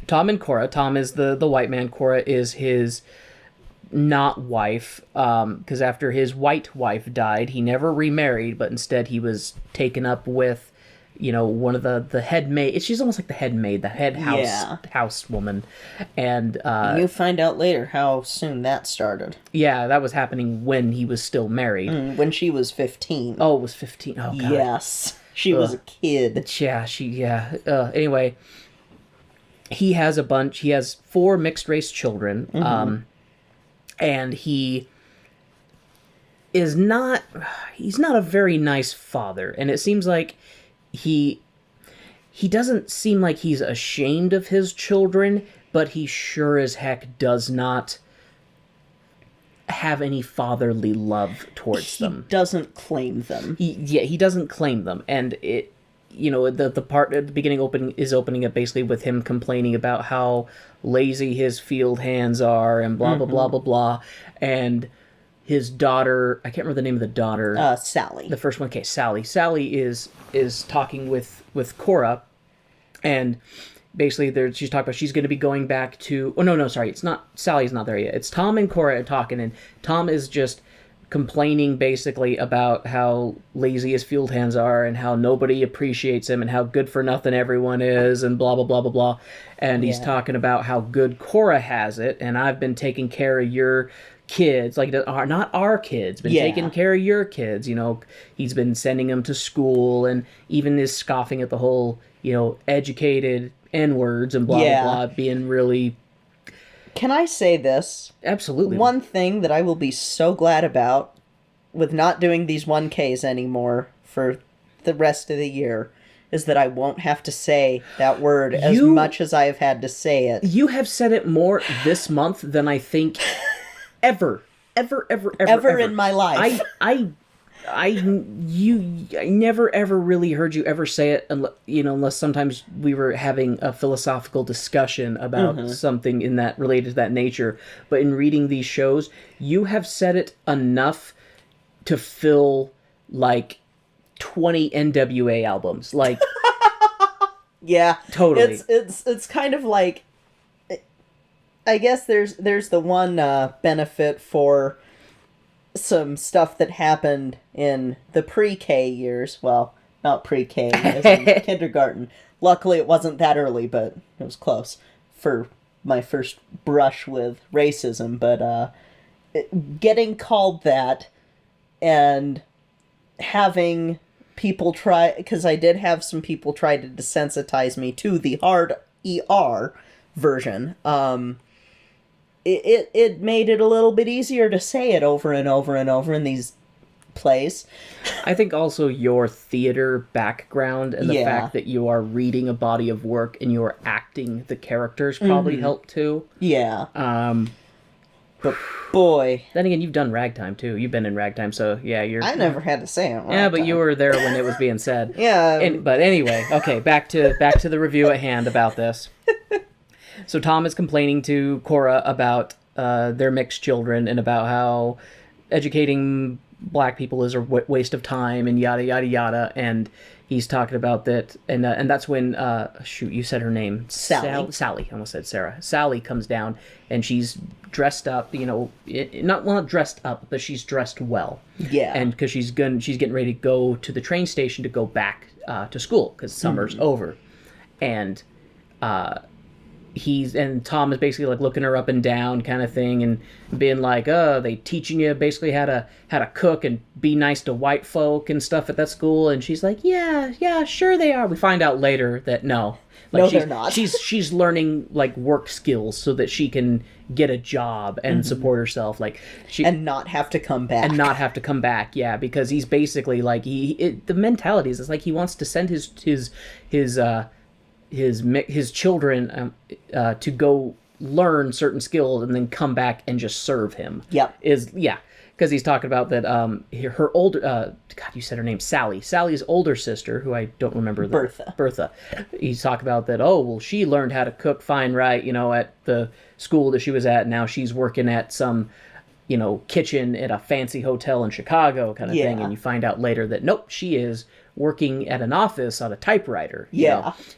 S2: Tom and Cora. Tom is the white man. Cora is his not wife, because after his white wife died, he never remarried, but instead he was taken up with, one of the head maid. She's almost like the head maid, the head house woman. And
S1: you find out later how soon that started.
S2: Yeah, that was happening when he was still married.
S1: When she was 15.
S2: Oh, it was 15. Oh, God.
S1: Yes. She was a kid.
S2: Yeah, anyway, he has 4 mixed race children. And he's not a very nice father. And it seems like he doesn't seem like he's ashamed of his children, but he sure as heck does not have any fatherly love towards them.
S1: He doesn't claim them.
S2: He doesn't claim them. And it, the part at the beginning opening up basically with him complaining about how lazy his field hands are and blah, blah, blah, blah, blah. And his daughter, I can't remember the name of the daughter.
S1: Sally.
S2: The first one, okay, Sally. Sally is talking with Cora, and basically she's talking about she's going to be going back to... Oh, no, sorry, it's not... Sally's not there yet. It's Tom and Cora talking, and Tom is just complaining basically about how lazy his field hands are and how nobody appreciates him and how good for nothing everyone is and blah, blah, blah, blah, blah. And he's talking about how good Cora has it, and I've been taking care of your kids, like, not our kids, been taking care of your kids, he's been sending them to school, and even is scoffing at the whole, educated N-words and blah, blah, blah, being really...
S1: Can I say this?
S2: Absolutely.
S1: One thing that I will be so glad about with not doing these 1Ks anymore for the rest of the year is that I won't have to say that word as much as I have had to say it.
S2: You have said it more this month than I think ever in
S1: my life.
S2: I never ever really heard you ever say it, unless sometimes we were having a philosophical discussion about something in that related to that nature. But in reading these shows, you have said it enough to fill like 20 NWA albums. Like,
S1: yeah,
S2: totally.
S1: It's kind of like, I guess there's the one benefit for some stuff that happened in the pre-K years. Well, not pre-K, as in kindergarten. Luckily, it wasn't that early, but it was close for my first brush with racism, but getting called that and having people try, because I did have some people try to desensitize me to the hard ER version, it made it a little bit easier to say it over and over and over in these plays.
S2: I think also your theater background and the fact that you are reading a body of work and you are acting the characters probably helped too.
S1: Yeah. But boy.
S2: Then again, you've done ragtime too. You've been in ragtime, so yeah, you're...
S1: I never had to say it.
S2: Yeah, but you were there when it was being said.
S1: Yeah.
S2: But anyway, okay, back to the review at hand about this. So Tom is complaining to Cora about their mixed children and about how educating black people is a waste of time and yada yada yada, and he's talking about that, and that's when you said her name, Sally. I almost said Sarah. Sally comes down and she's dressed up, not dressed up, but she's dressed well.
S1: Yeah.
S2: And because she's getting ready to go to the train station to go back to school because summer's over, and Tom is basically like looking her up and down kind of thing and being like, they teaching you basically how to cook and be nice to white folk and stuff at that school. And she's like, yeah, sure they are. We find out later that no,
S1: they're not.
S2: She's learning like work skills so that she can get a job and support herself,
S1: and not have to come back. Yeah,
S2: because he's basically like the mentality is like he wants to send his children to go learn certain skills and then come back and just serve him.
S1: Yep.
S2: Because he's talking about that her older God, you said her name, Sally's older sister, who I don't remember, Bertha. He's talking about that, she learned how to cook fine right, at the school that she was at. Now she's working at some kitchen at a fancy hotel in Chicago kind of thing, and you find out later that nope, she is working at an office on a typewriter,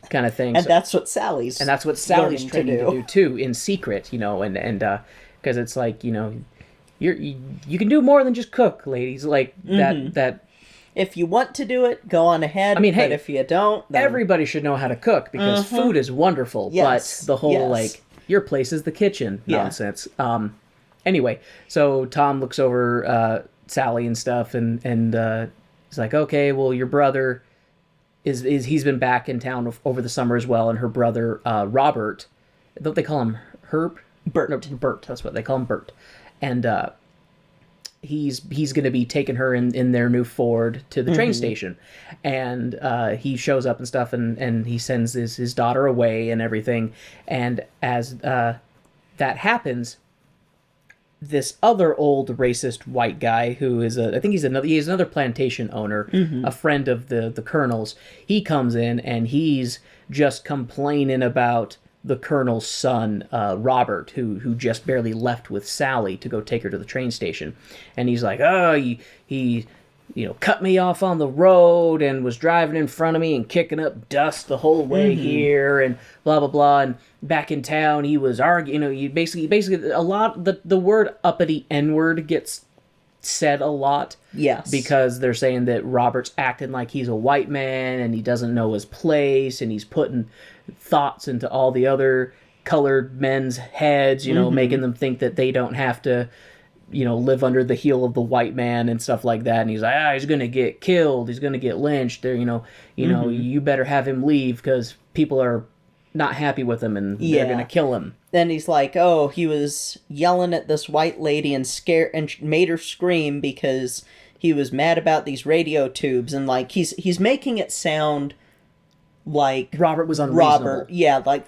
S2: kind of thing.
S1: And that's what Sally's
S2: training to do too, in secret, and because it's like, you can do more than just cook, ladies, like that.
S1: If you want to do it, go on ahead. I mean, but if you don't, then...
S2: everybody should know how to cook because food is wonderful. Yes. But the whole your place is the kitchen nonsense. Anyway, so Tom looks over Sally and stuff, and he's like, okay, well, your brother he's been back in town over the summer as well, and her brother Robert, don't they call him Herb?
S1: Bert.
S2: No, Bert. That's what they call him, Bert. And he's going to be taking her in their new Ford to the train station, and he shows up and stuff, and he sends his daughter away and everything. And as that happens, this other old racist white guy who is he's another plantation owner, a friend of the Colonel's. He comes in and he's just complaining about the Colonel's son, Robert, who just barely left with Sally to go take her to the train station. And he's like, he cut me off on the road and was driving in front of me and kicking up dust the whole way here and blah, blah, blah. And back in town, he was arguing, you basically a lot, the word uppity N-word gets said a lot.
S1: Yes.
S2: Because they're saying that Robert's acting like he's a white man and he doesn't know his place and he's putting thoughts into all the other colored men's heads, making them think that they don't have to, live under the heel of the white man and stuff like that. And he's like, he's going to get killed. He's going to get lynched. There, you better have him leave because people are not happy with him and they're going to kill him.
S1: Then he's like, he was yelling at this white lady and made her scream because he was mad about these radio tubes. And like, he's making it sound like
S2: Robert was unreasonable.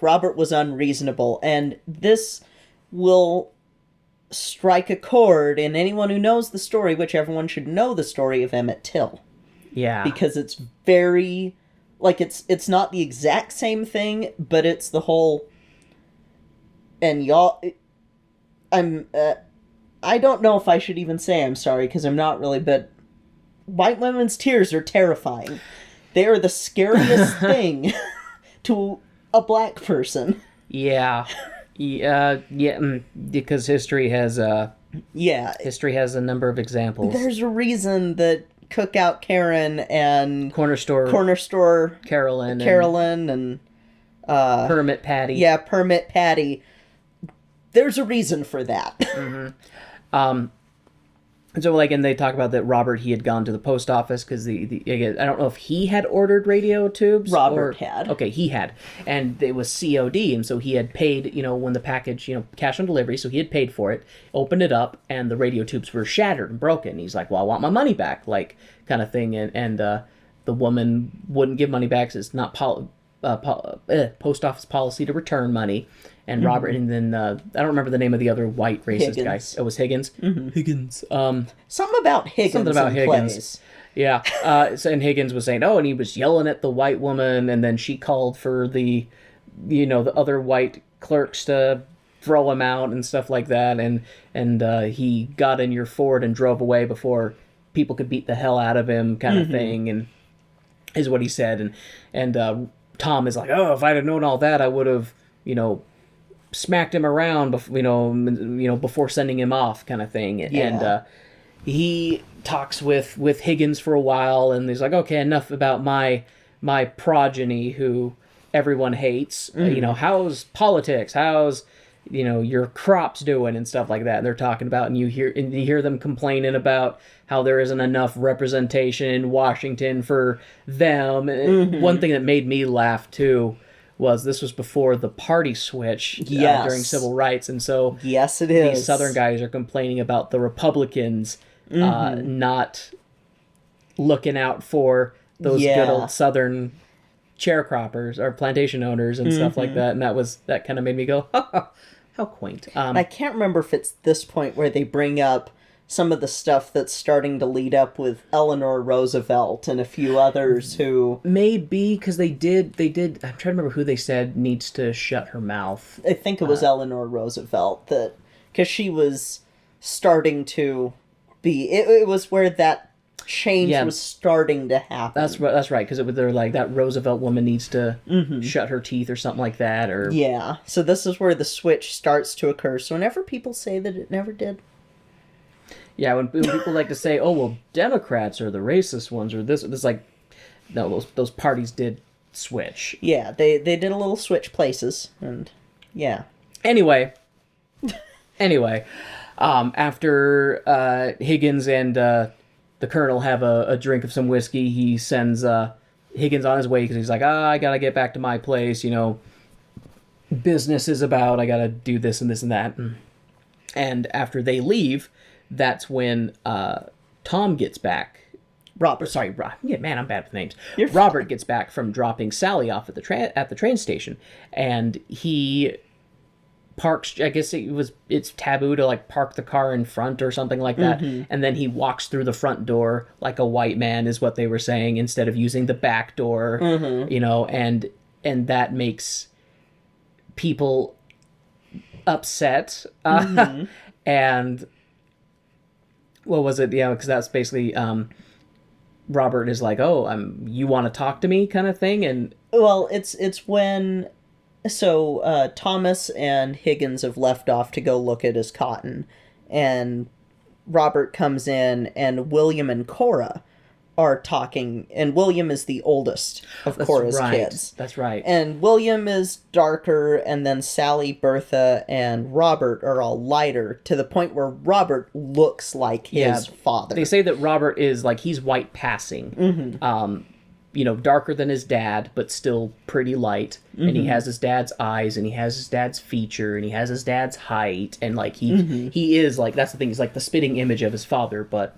S1: Robert was unreasonable. And this will strike a chord in anyone who knows the story, which everyone should know the story of Emmett Till.
S2: Yeah.
S1: Because it's very, it's not the exact same thing, but it's the whole, and y'all, I don't know if I should even say I'm sorry, because I'm not really, but white women's tears are terrifying. They are the scariest thing to a black person.
S2: Yeah. Because history has a number of examples.
S1: There's a reason that Cookout Karen and
S2: Corner Store
S1: Carolyn and
S2: Permit Patty.
S1: Yeah, Permit Patty there's a reason for that.
S2: So, like, and they talk about that Robert, he had gone to the post office because I don't know if he had ordered radio tubes.
S1: Robert had.
S2: Okay, he had. And it was COD, and so he had paid, when the package, cash on delivery, so he had paid for it, opened it up, and the radio tubes were shattered and broken. He's like, well, I want my money back, like, kind of thing. And the woman wouldn't give money back, so it's not post office policy to return money. And Robert, and then I don't remember the name of the other white racist guy. It was Higgins. Higgins.
S1: Something about Higgins.
S2: Something about Higgins.
S1: Plays.
S2: Yeah. And Higgins was saying, and he was yelling at the white woman, and then she called for the other white clerks to throw him out and stuff like that. And he got in your Ford and drove away before people could beat the hell out of him, kind of thing. And is what he said. And Tom is like, if I'd have known all that, I would have, smacked him around, before sending him off, kind of thing. Yeah. And he talks with Higgins for a while, and he's like, okay, enough about my progeny who everyone hates. How's politics? How's your crops doing and stuff like that? And they're talking about, and you hear them complaining about how there isn't enough representation in Washington for them. One thing that made me laugh too was this was before the party switch during civil rights, and so
S1: yes, it is.
S2: These Southern guys are complaining about the Republicans not looking out for those good old Southern sharecroppers or plantation owners and stuff like that, and that kind of made me go, how quaint.
S1: I can't remember if it's this point where they bring up some of the stuff that's starting to lead up with Eleanor Roosevelt and a few others who...
S2: Maybe, because they did, I'm trying to remember who they said needs to shut her mouth.
S1: I think it was Eleanor Roosevelt, because she was starting to be... It was where that change was starting to happen.
S2: That's right, because they're like, that Roosevelt woman needs to shut her teeth or something like that. Or
S1: yeah, so this is where the switch starts to occur. So whenever people say that it never did...
S2: Yeah, when people like to say, Democrats are the racist ones, or this like, no, those parties did switch.
S1: Yeah, they did a little switch places, and yeah.
S2: Anyway, after Higgins and the Colonel have a drink of some whiskey, he sends Higgins on his way because he's like, I gotta get back to my place, business is about, I gotta do this and this and that. And after they leave, that's when Tom gets back. Man, I'm bad with names. Robert gets back from dropping Sally off at the train station, and he parks. I guess it's taboo to like park the car in front or something like that, and then he walks through the front door like a white man, is what they were saying, instead of using the back door. And that makes people upset, and. What was it? Yeah, because that's basically Robert is like, you want to talk to me, kind of thing, and
S1: well, it's when Thomas and Higgins have left off to go look at his cotton, and Robert comes in, and William and Cora are talking, and William is the oldest of Cora's kids.
S2: That's right.
S1: And William is darker, and then Sally, Bertha, and Robert are all lighter, to the point where Robert looks like his father.
S2: They say that Robert is like, he's white passing. Darker than his dad, but still pretty light. And he has his dad's eyes, and he has his dad's feature, and he has his dad's height, and like he is like, that's the thing, he's like the spitting image of his father, but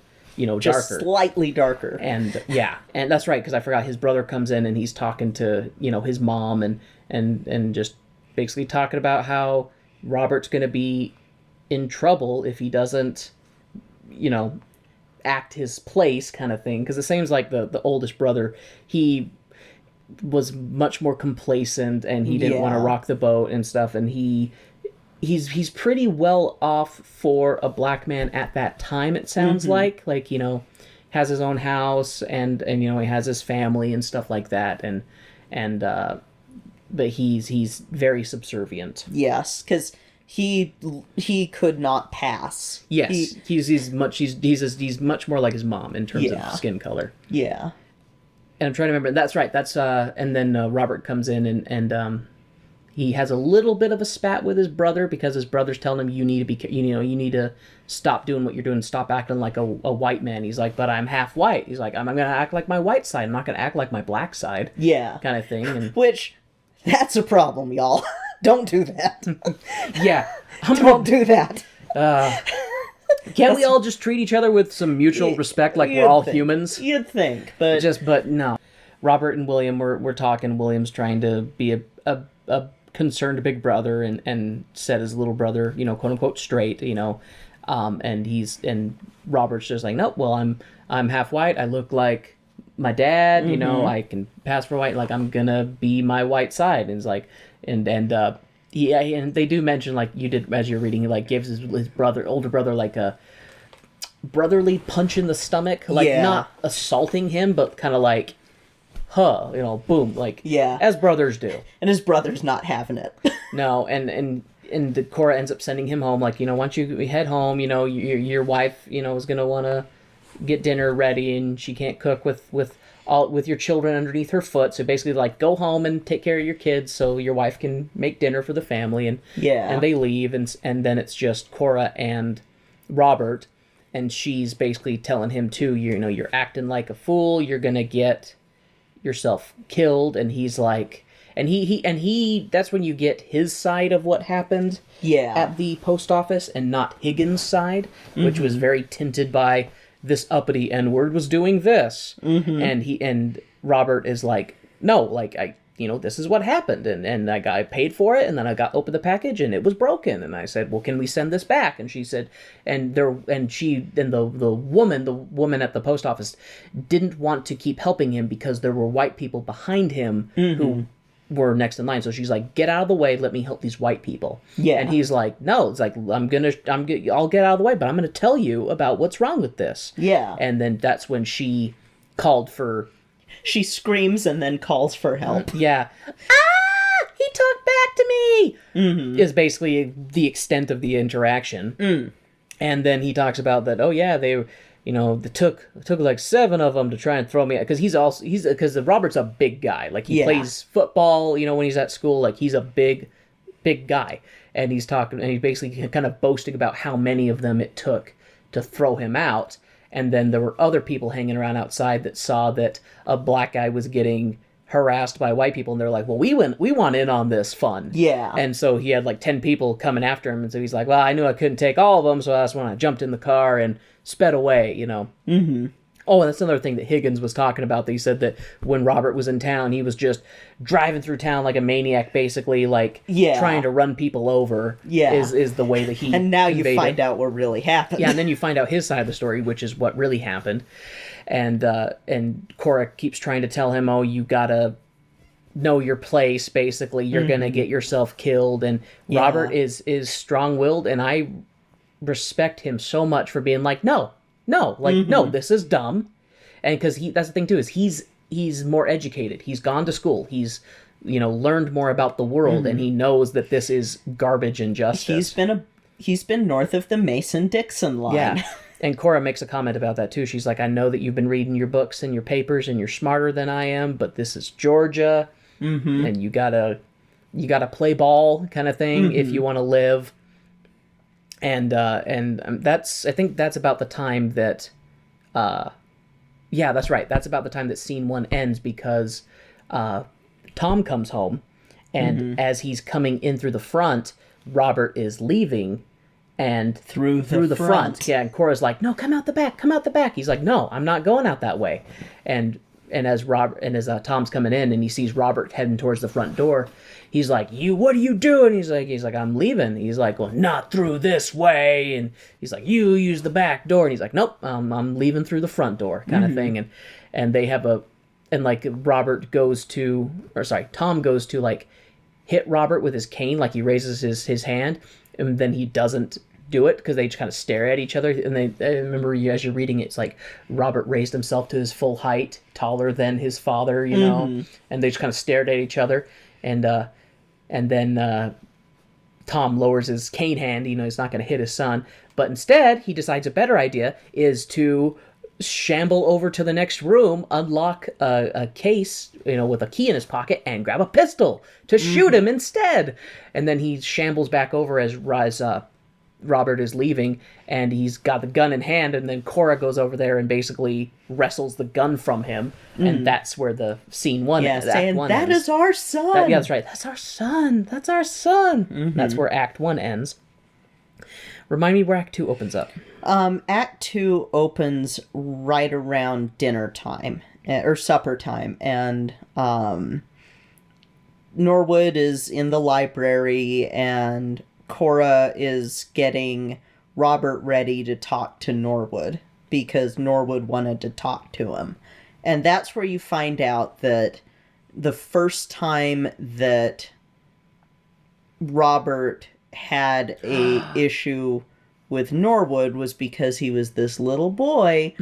S1: just
S2: darker.
S1: Slightly darker.
S2: And and that's right, because I forgot his brother comes in and he's talking to, his mom and just basically talking about how Robert's going to be in trouble if he doesn't, act his place, kind of thing. Because it seems like the oldest brother, he was much more complacent and he didn't want to rock the boat and stuff, and he's pretty well off for a black man at that time, it sounds like, has his own house and he has his family and stuff like that, and but he's very subservient.
S1: Yes, because he could not pass.
S2: Yes, he's much more like his mom in terms of skin color.
S1: Yeah.
S2: And I'm trying to remember. That's right. That's and then Robert comes in and he has a little bit of a spat with his brother because his brother's telling him you need to be, you need to stop doing what you're doing, stop acting like a white man. He's like, but I'm half white. He's like, I'm going to act like my white side. I'm not going to act like my black side.
S1: Yeah.
S2: Kind of thing. And
S1: which, that's a problem, y'all. Don't do that.
S2: Yeah.
S1: Don't do that.
S2: Can't we all just treat each other with some mutual respect like we're all humans?
S1: You'd think, but...
S2: But no. Robert and William were talking. William's trying to be a concerned big brother and set his little brother, quote unquote straight, and Robert's just like, nope, well, I'm half white. I look like my dad, I can pass for white. Like, I'm gonna be my white side. And it's like, and they do mention, like you did as you're reading, he like gives his older brother like a brotherly punch in the stomach, like not assaulting him, but kind of like, boom, like, as brothers do.
S1: And his brother's not having it.
S2: No, and the Cora ends up sending him home, like, once you head home, your wife, is going to want to get dinner ready, and she can't cook with your children underneath her foot, so basically, like, go home and take care of your kids so your wife can make dinner for the family, and they leave, and then it's just Cora and Robert, and she's basically telling him, too, you're acting like a fool, you're going to get yourself killed, and he's like, and he that's when you get his side of what happened at the post office, and not Higgins' side, which was very tinted by this uppity N-word was doing this, and Robert is like, no, like, this is what happened, and I paid for it, and then I opened the package, and it was broken, and I said, well, can we send this back? And she said, the woman at the post office didn't want to keep helping him because there were white people behind him who were next in line. So she's like, get out of the way, let me help these white people. Yeah. And he's like, no, it's like, I'll get out of the way, but I'm gonna tell you about what's wrong with this. Yeah. And then that's when she called for...
S1: She screams and then calls for help.
S2: Yeah. Ah! He talked back to me! Is basically the extent of the interaction. And then he talks about that, they took like 7 of them to try and throw me out. Because Robert's a big guy. Like, he plays football, when he's at school. Like, he's a big guy. And he's talking, and he's basically kind of boasting about how many of them it took to throw him out. And then there were other people hanging around outside that saw that a black guy was getting harassed by white people, and they're like, well, we want in on this fun. Yeah. And so he had like 10 people coming after him, and so he's like, well, I knew I couldn't take all of them, so that's when I jumped in the car and sped away, Oh, and that's another thing that Higgins was talking about. That he said that when Robert was in town, he was just driving through town like a maniac, basically, like trying to run people over. Yeah, is the way that he.
S1: And now you find out what really happened.
S2: Yeah, and then you find out his side of the story, which is what really happened. And Cora keeps trying to tell him, oh, you gotta know your place. Basically, you're gonna get yourself killed. And Robert is strong-willed, and I respect him so much for being like, no, this is dumb. And because that's the thing too, is he's more educated. He's gone to school. He's learned more about the world, and he knows that this is garbage injustice.
S1: He's been north of the Mason-Dixon line.
S2: Yeah. And Cora makes a comment about that too. She's like, I know that you've been reading your books and your papers, and you're smarter than I am, but this is Georgia, and you gotta play ball, kind of thing, if you want to live. And I think that's about the time that, that's right. That's about the time that scene 1 ends, because Tom comes home, and as he's coming in through the front, Robert is leaving, and through the front. Yeah, and Cora's like, no, come out the back. He's like, no, I'm not going out that way. And as Tom's coming in, and he sees Robert heading towards the front door, he's like, what are you doing? He's like, I'm leaving. He's like, well, not through this way. And he's like, you use the back door. And he's like, nope, I'm leaving through the front door, kind of thing. And they have Tom goes to like hit Robert with his cane, like he raises his hand, and then he doesn't do it because they just kind of stare at each other. And I remember as you're reading it, it's like Robert raised himself to his full height, taller than his father, and they just kind of stared at each other. And then Tom lowers his cane hand. He's not going to hit his son, but instead he decides a better idea is to shamble over to the next room, unlock a case, with a key in his pocket, and grab a pistol to shoot him instead. And then he shambles back over as Robert is leaving, and he's got the gun in hand, and then Cora goes over there and basically wrestles the gun from him, and that's where the scene one ends.
S1: Saying, that is our son!
S2: That's right. That's our son! That's our son! That's where Act 1 ends. Remind me where Act 2 opens up.
S1: Act 2 opens right around dinner time, or supper time, and Norwood is in the library, and Cora is getting Robert ready to talk to Norwood, because Norwood wanted to talk to him. And that's where you find out that the first time that Robert had a issue with Norwood was because he was this little boy,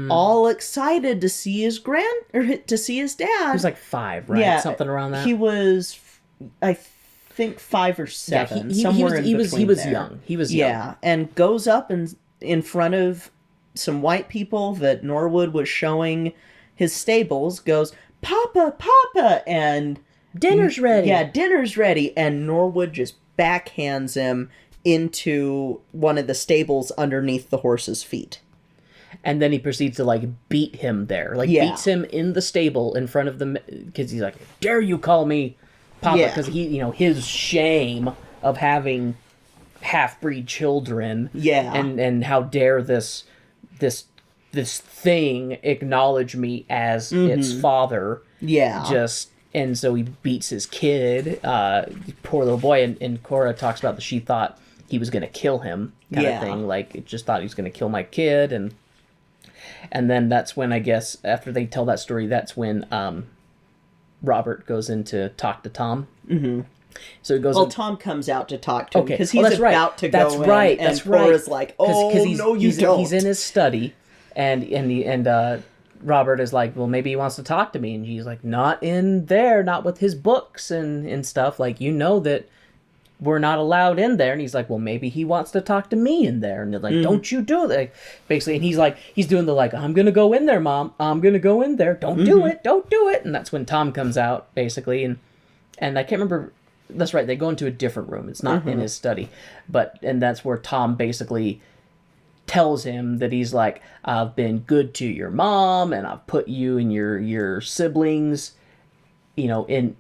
S1: all excited to see his to see his dad.
S2: He was like 5, right?
S1: Yeah,
S2: something around that.
S1: He was, I think, 5 or 7,
S2: he was young. He was young.
S1: Yeah, and goes up in front of some white people that Norwood was showing his stables. Goes, "Papa, Papa," and
S2: dinner's ready.
S1: Yeah, dinner's ready, and Norwood just backhands him into one of the stables underneath the horse's feet.
S2: And then he proceeds to, beat him there. Beats him in the stable in front of the... Because he's like, dare you call me Papa? Because he, his shame of having half-breed children.
S1: Yeah.
S2: And how dare this thing acknowledge me as its father.
S1: Yeah.
S2: And so he beats his kid, poor little boy, and Cora talks about that she thought he was going to kill him, kind of thing. It just thought he was going to kill my kid, and then that's when, I guess, after they tell that story, that's when Robert goes in to talk to Tom. Mm-hmm. So it goes.
S1: Well, Tom comes out to talk to him because he's
S2: that's
S1: about to go in,
S2: right.
S1: and
S2: That's
S1: Cora's like, "Oh, no, you don't."
S2: He's in his study, and Robert is like, well, maybe he wants to talk to me, and he's like, not in there, not with his books and stuff. That we're not allowed in there. And he's like, well, maybe he wants to talk to me in there. And they're like, don't you do that. Basically, and he's doing I'm going to go in there, Mom. I'm going to go in there. Don't do it. Don't do it. And that's when Tom comes out, basically. And I can't remember. That's right. They go into a different room. It's not in his study. And that's where Tom basically tells him that he's like, I've been good to your mom, and I've put you and your siblings, in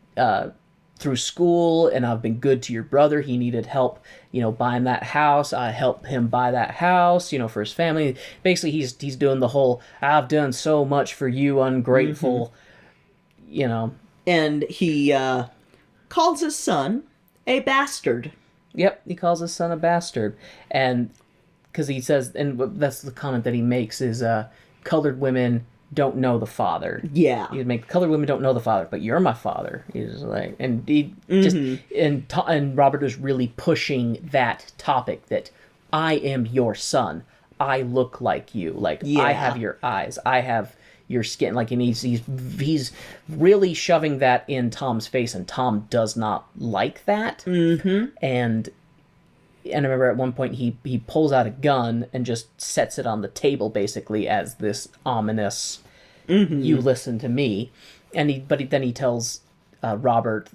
S2: through school, and I've been good to your brother. He needed help, buying that house. I helped him buy that house, for his family. Basically, he's doing the whole, I've done so much for you, ungrateful,
S1: And he calls his son a bastard.
S2: Yep, he calls his son a bastard. And because he says, and that's the comment that he makes, is colored women don't know the father.
S1: Yeah.
S2: He'd make colored women don't know the father, but you're my father. He's like, and he just, and Robert was really pushing that topic that I am your son. I look like you. I have your eyes. I have your skin. And he's really shoving that in Tom's face, and Tom does not like that. Mm-hmm. And I remember at one point he pulls out a gun and just sets it on the table, basically as this ominous, you listen to me. And then he tells Robert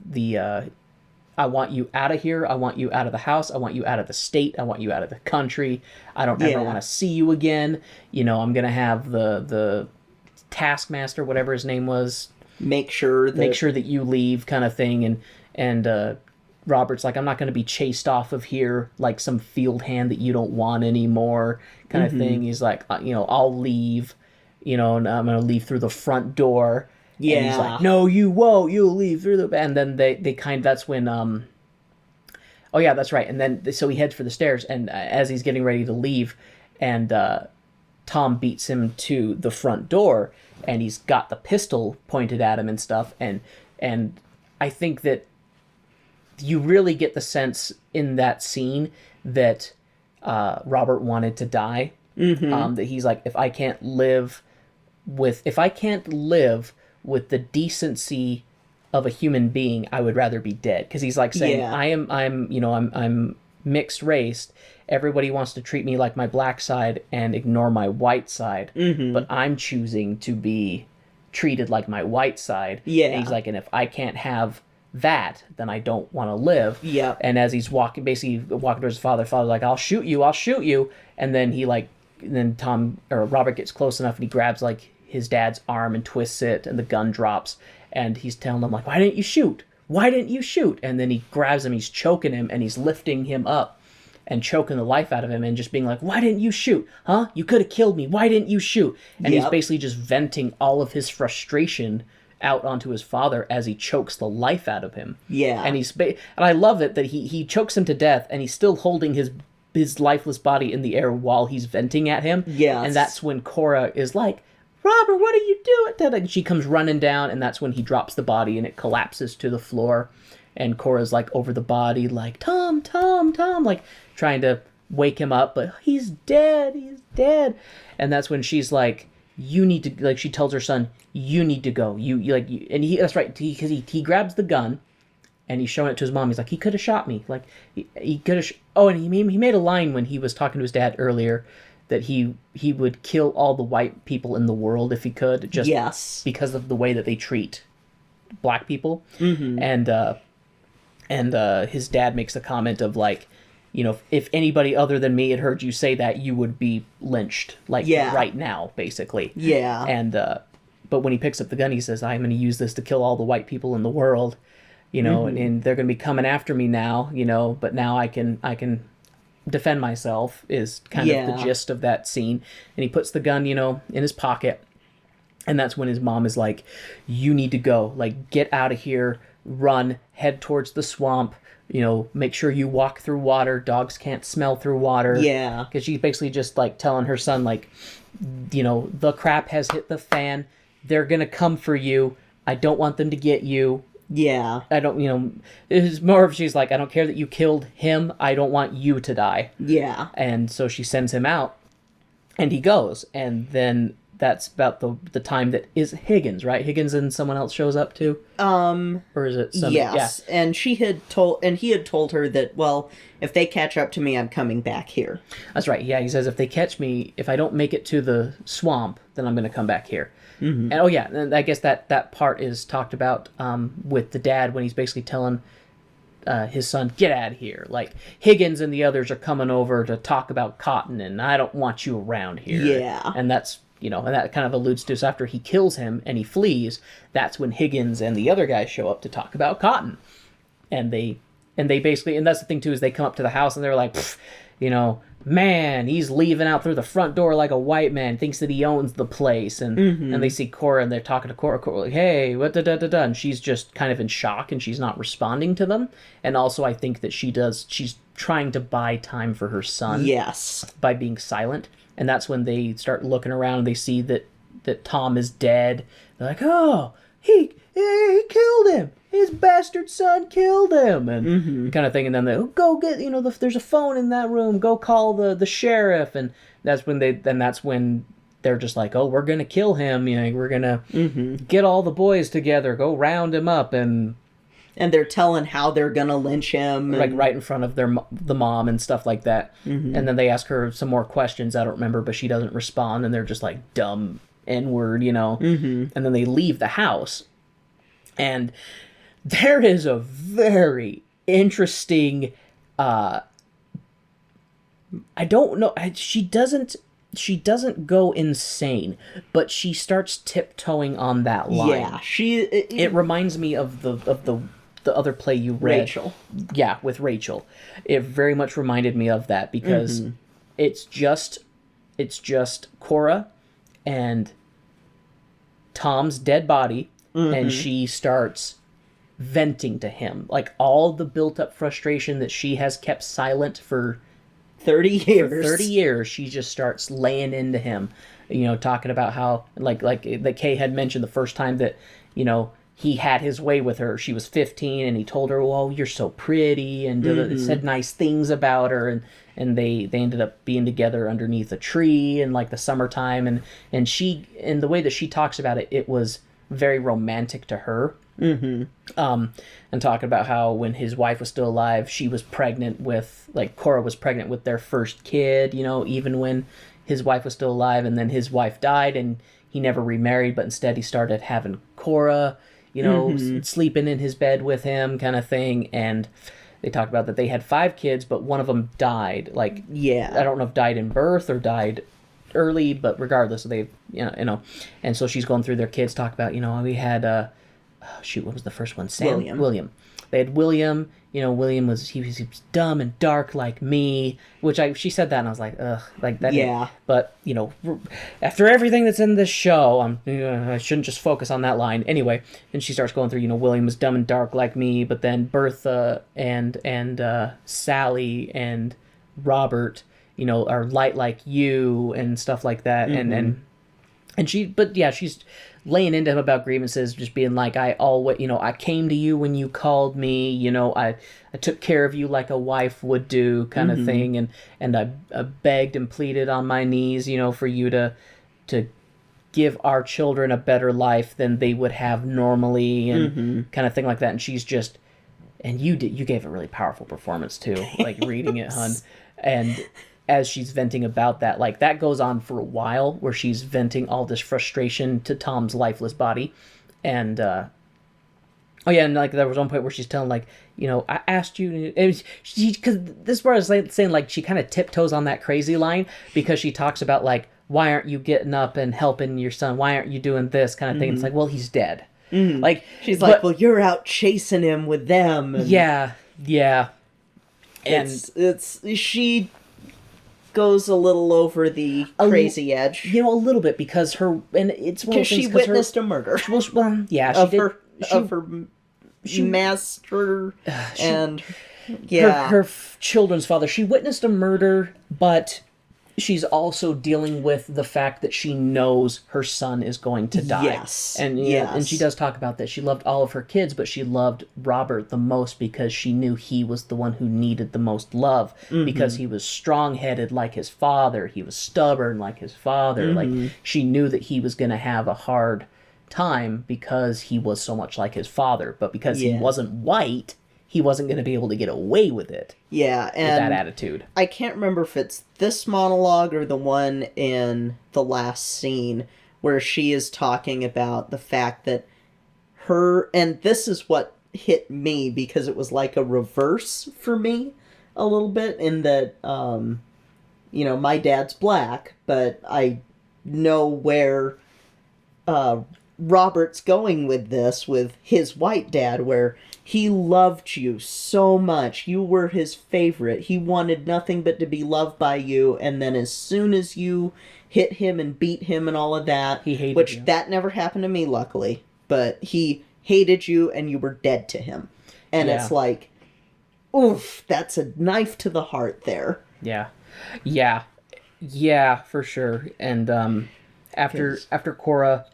S2: I want you out of here. I want you out of the house. I want you out of the state. I want you out of the country. I don't ever want to see you again. I'm going to have the taskmaster, whatever his name was, make sure that you leave, kind of thing. And Robert's like, I'm not going to be chased off of here like some field hand that you don't want anymore, kind of thing. He's like, I'll leave, and I'm going to leave through the front door. Yeah. And he's like, no, you won't. You'll leave through the... And then that's when... Oh, yeah, that's right. And then, so he heads for the stairs, and as he's getting ready to leave, and Tom beats him to the front door, and he's got the pistol pointed at him and stuff, and I think that you really get the sense in that scene that Robert wanted to die. That he's like, if I can't live with the decency of a human being, I would rather be dead. Because he's like saying, I'm mixed race, everybody wants to treat me like my black side and ignore my white side. But I'm choosing to be treated like my white side.
S1: Yeah.
S2: And he's like, and if I can't have that, then I don't want to live.
S1: Yep.
S2: And as he's walking towards his father's like, I'll shoot you. And then then Robert gets close enough and he grabs like his dad's arm and twists it, and the gun drops, and he's telling him like, why didn't you shoot? And then he grabs him, he's choking him, and he's lifting him up and choking the life out of him and just being like, why didn't you shoot? Huh? You could have killed me. Why didn't you shoot? And he's basically just venting all of his frustration out onto his father as he chokes the life out of him.
S1: Yeah.
S2: And and I love it that he chokes him to death, and he's still holding his lifeless body in the air while he's venting at him.
S1: Yes.
S2: And that's when Cora is like, Robert, what are you doing? And she comes running down, and that's when he drops the body, and it collapses to the floor. And Cora's like over the body, like, Tom, like trying to wake him up, but he's dead. And that's when she's like, you need to, like, she tells her son, you need to go. That's right, because he grabs the gun, and he's showing it to his mom. He's like, he could have shot me. Like, he could have. And he made a line when he was talking to his dad earlier that he would kill all the white people in the world if he could, just because of the way that they treat black people. And his dad makes the comment of like, if anybody other than me had heard you say that, you would be lynched, like right now, basically.
S1: Yeah.
S2: And but when he picks up the gun, he says, I'm going to use this to kill all the white people in the world, and they're going to be coming after me now, but now I can defend myself, is kind of the gist of that scene. And he puts the gun, in his pocket. And that's when his mom is like, you need to go, like, get out of here, run, head towards the swamp, make sure you walk through water. Dogs can't smell through water.
S1: Yeah.
S2: Because she's basically just like telling her son, like, the crap has hit the fan. They're going to come for you. I don't want them to get you.
S1: Yeah.
S2: I don't, it's more of she's like, I don't care that you killed him. I don't want you to die.
S1: Yeah.
S2: And so she sends him out, and he goes. And then that's about the time that is Higgins, right? Higgins and someone else shows up too? Or is it somebody?
S1: Yes. Yeah. And he had told her that, well, if they catch up to me, I'm coming back here.
S2: That's right. Yeah, he says, if they catch me, if I don't make it to the swamp, then I'm going to come back here. And and I guess that part is talked about with the dad when he's basically telling his son, get out of here. Like, Higgins and the others are coming over to talk about cotton, and I don't want you around here. Yeah. And that's, and that kind of alludes to, so after he kills him and he flees, that's when Higgins and the other guys show up to talk about cotton. And they basically, and that's the thing too, is they come up to the house and they're like, man, he's leaving out through the front door like a white man, thinks that he owns the place. And and they see Cora, and they're talking to Cora like, hey, what da da da da, and she's just kind of in shock, and she's not responding to them. And also I think that she's trying to buy time for her son.
S1: Yes. By
S2: being silent. And that's when they start looking around, and they see that Tom is dead. They're like, oh, he killed him. His bastard son killed him, and kind of thing. And then they go get, there's a phone in that room. Go call the sheriff. And that's when they're just like, oh, we're gonna kill him. We're gonna get all the boys together, go round him up, and
S1: they're telling how they're gonna lynch him,
S2: like right in front of the mom and stuff like that. And then they ask her some more questions. I don't remember, but she doesn't respond, and they're just like, dumb N-word, And then they leave the house, and there is a very interesting, I don't know, she doesn't go insane, but she starts tiptoeing on that line.
S1: Yeah,
S2: it reminds me of the other play you read.
S1: Rachel.
S2: Yeah, with Rachel. It very much reminded me of that, because it's just Cora and Tom's dead body, and she starts venting to him, like, all the built-up frustration that she has kept silent for
S1: 30 years.
S2: She just starts laying into him, talking about how, like that Kay had mentioned the first time that, he had his way with her. She was 15, and he told her, well, you're so pretty, and said nice things about her, and they ended up being together underneath a tree in, like, the summertime, and the way that she talks about it, it was very romantic to her. And talking about how when his wife was still alive, she was pregnant with, like, Cora was pregnant with their first kid, you know, even when his wife was still alive, and then his wife died, and he never remarried, but instead he started having Cora, you know, sleeping in his bed with him, kind of thing. And they talked about that they had 5 kids, but one of them died. Like,
S1: Yeah.
S2: I don't know if died in birth or died early, but regardless, they, you know. And so she's going through their kids, talk about, you know, we had, what was the first one? William. They had William. You know, William was he was dumb and dark like me, she said that, and I was like, ugh, like that.
S1: Yeah.
S2: But, you know, after everything that's in this show, I shouldn't just focus on that line. Anyway, and she starts going through, you know, William was dumb and dark like me, but then Bertha and Sally and Robert, you know, are light like you and stuff like that. And she's laying into him about grievances, just being like, I came to you when you called me, you know, I took care of you like a wife would do, kind of thing, and I begged and pleaded on my knees, you know, for you to give our children a better life than they would have normally, and kind of thing like that. And she's just, and you gave a really powerful performance too, like reading it, hun. And as she's venting about that, like, that goes on for a while, where she's venting all this frustration to Tom's lifeless body. And and like there was one point where she's telling, like, you know, I asked you, because this is where I was saying, like, she kind of tiptoes on that crazy line, because she talks about, like, why aren't you getting up and helping your son, why aren't you doing this kind of thing. It's like, well, he's dead. Like,
S1: she's like, well, you're out chasing him with them. And
S2: yeah and
S1: she goes a little over the crazy edge.
S2: You know, a little bit, because it's one of those things,
S1: she witnessed a murder.
S2: Well, yeah, she did.
S1: Of her master and
S2: her children's father. She witnessed a murder, but she's also dealing with the fact that she knows her son is going to die.
S1: Yes.
S2: And she does talk about that. She loved all of her kids, but she loved Robert the most because she knew he was the one who needed the most love, because he was strong-headed like his father. He was stubborn like his father. Like, she knew that he was going to have a hard time because he was so much like his father, but because he wasn't white, he wasn't going to be able to get away with it.
S1: Yeah, and
S2: with that attitude.
S1: I can't remember if it's this monologue or the one in the last scene where she is talking about the fact that and this is what hit me, because it was like a reverse for me a little bit, in that, you know, my dad's black, but I know where Robert's going with this, with his white dad, where he loved you so much. You were his favorite. He wanted nothing but to be loved by you. And then as soon as you hit him and beat him and all of that,
S2: he hated
S1: which
S2: you.
S1: That never happened to me, luckily. But he hated you and you were dead to him. And it's like, oof, that's a knife to the heart there.
S2: Yeah, for sure. And after Cora...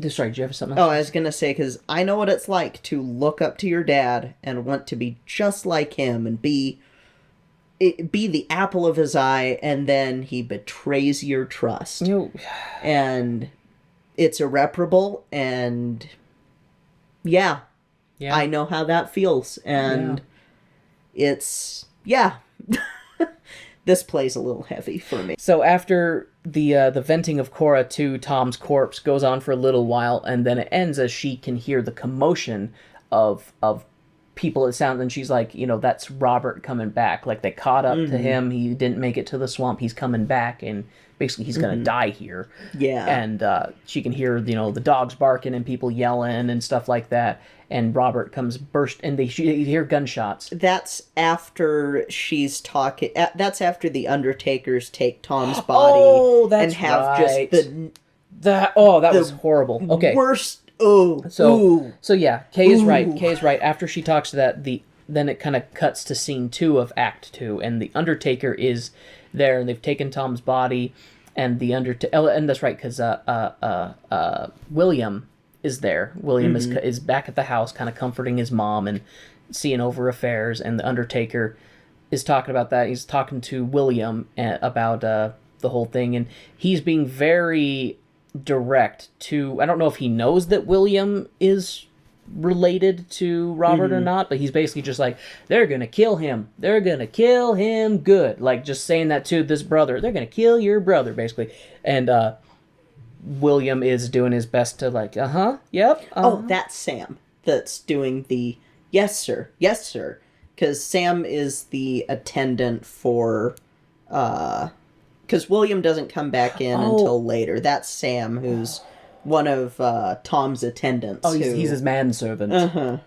S2: Sorry, do you have something else?
S1: Oh, I was going to say, because I know what it's like to look up to your dad and want to be just like him and be the apple of his eye, and then he betrays your trust. And it's irreparable, and yeah, I know how that feels. And it's, this plays a little heavy for me.
S2: So after the venting of Cora to Tom's corpse goes on for a little while, and then it ends as she can hear the commotion of people. It sounds, and she's like, you know, that's Robert coming back. Like, they caught up to him. He didn't make it to the swamp. He's coming back, and basically he's gonna die here.
S1: Yeah.
S2: And she can hear, you know, the dogs barking and people yelling and stuff like that. And Robert comes and you hear gunshots.
S1: That's after she's talking. That's after the Undertakers take Tom's body
S2: and
S1: have
S2: right.
S1: just
S2: that was horrible. Okay.
S1: Worst.
S2: So yeah, Kay is right. Kay is right. After she talks to that, then it kind of cuts to scene 2 of Act 2, and the Undertaker is there, and they've taken Tom's body, and and that's right, because William is there. William is back at the house, kind of comforting his mom and seeing over affairs, and the Undertaker is talking about that. He's talking to William about the whole thing, and he's being very direct to... I don't know if he knows that William is related to Robert or not, but he's basically just like, they're gonna kill him. They're gonna kill him good. Like, just saying that to this brother. They're gonna kill your brother, basically. And William is doing his best to like, yep.
S1: Oh, that's Sam that's doing the yes, sir. Yes, sir. Because Sam is the attendant for... Because William doesn't come back in until later. That's Sam, who's one of Tom's attendants.
S2: Oh, he's his manservant.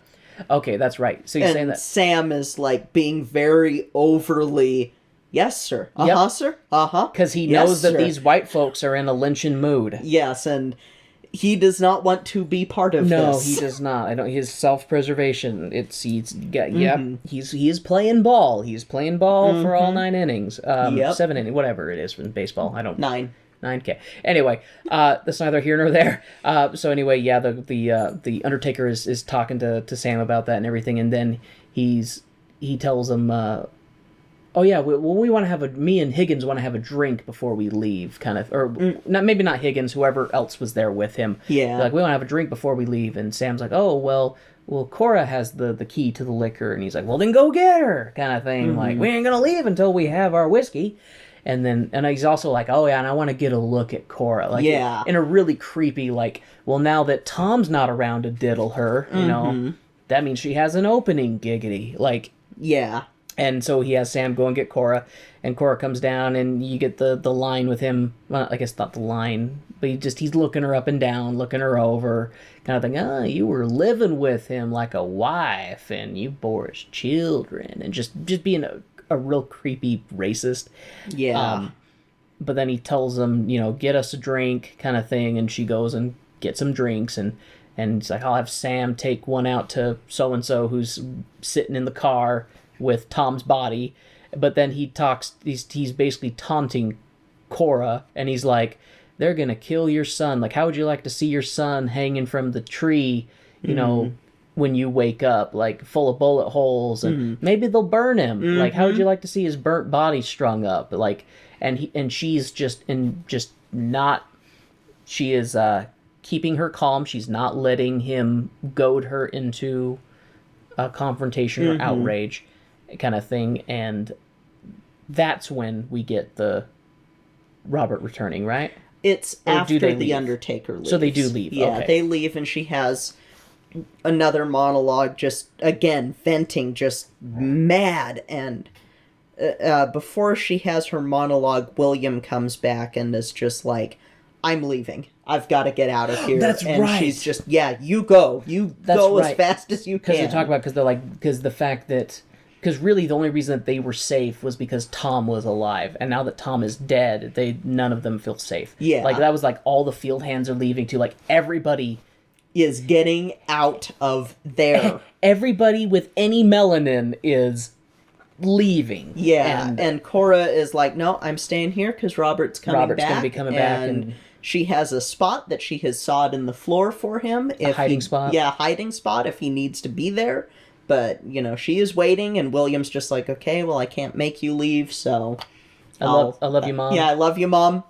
S2: Okay, that's right. So you're saying that
S1: Sam is like being very overly, yes, sir. Sir.
S2: Because he knows that these white folks are in a lynching mood.
S1: Yes, and he does not want to be part of this.
S2: No, he does not. I don't. His self-preservation. He is playing ball. He's playing ball for all 9 innings. 7 innings, whatever it is from baseball. I don't.
S1: 9.
S2: 9K. Anyway, that's neither here nor there. So anyway, yeah, the Undertaker is talking to Sam about that and everything, and then he tells him, oh yeah, we want to have me and Higgins want to have a drink before we leave, kind of, or maybe not Higgins, whoever else was there with him.
S1: Yeah.
S2: Like, we want to have a drink before we leave, and Sam's like, oh well, Cora has the key to the liquor, and he's like, well then go get her, kind of thing. Like, we ain't gonna leave until we have our whiskey. And then, and he's also like, oh yeah, and I want to get a look at Cora, like, in a really creepy, like, well, now that Tom's not around to diddle her, you know, that means she has an opening, giggity, like,
S1: yeah.
S2: And so he has Sam go and get Cora, and Cora comes down, and you get the line with him. Well, I guess not the line, but he's looking her up and down, looking her over, kind of thing. You were living with him like a wife, and you bore his children, and just being a real creepy racist.
S1: Yeah.
S2: But then he tells them, get us a drink, kind of thing, and she goes and gets some drinks, and he's like, I'll have Sam take one out to so and so who's sitting in the car with Tom's body. But then he's basically taunting Cora, and he's like, they're gonna kill your son. Like, how would you like to see your son hanging from the tree, when you wake up, like, full of bullet holes, and maybe they'll burn him. Like, how would you like to see his burnt body strung up? Like, and she's she is keeping her calm. She's not letting him goad her into a confrontation or outrage, kind of thing. And that's when we get the Robert returning, right?
S1: It's after the Undertaker leaves.
S2: So they do leave.
S1: Yeah,
S2: okay.
S1: They leave, and she has another monologue, just again venting, just mad. And before she has her monologue, William comes back and is just like, I'm leaving. I've got to get out of here.
S2: That's
S1: and
S2: right.
S1: She's just, you go. As fast as you can.
S2: Because they talk about, because the fact that, because really the only reason that they were safe was because Tom was alive, and now that Tom is dead, none of them feel safe.
S1: Yeah.
S2: Like, that was like all the field hands are leaving too. Like, everybody
S1: is getting out of there.
S2: Everybody with any melanin is leaving.
S1: Yeah, and Cora is like, no, I'm staying here because Robert's coming back.
S2: Robert's going to be coming back. And
S1: she has a spot that she has sawed in the floor for him.
S2: Hiding spot?
S1: Yeah, hiding spot if he needs to be there. But, she is waiting, and William's just like, okay, well, I can't make you leave, so...
S2: I love you, Mom.
S1: Yeah, I love you, Mom.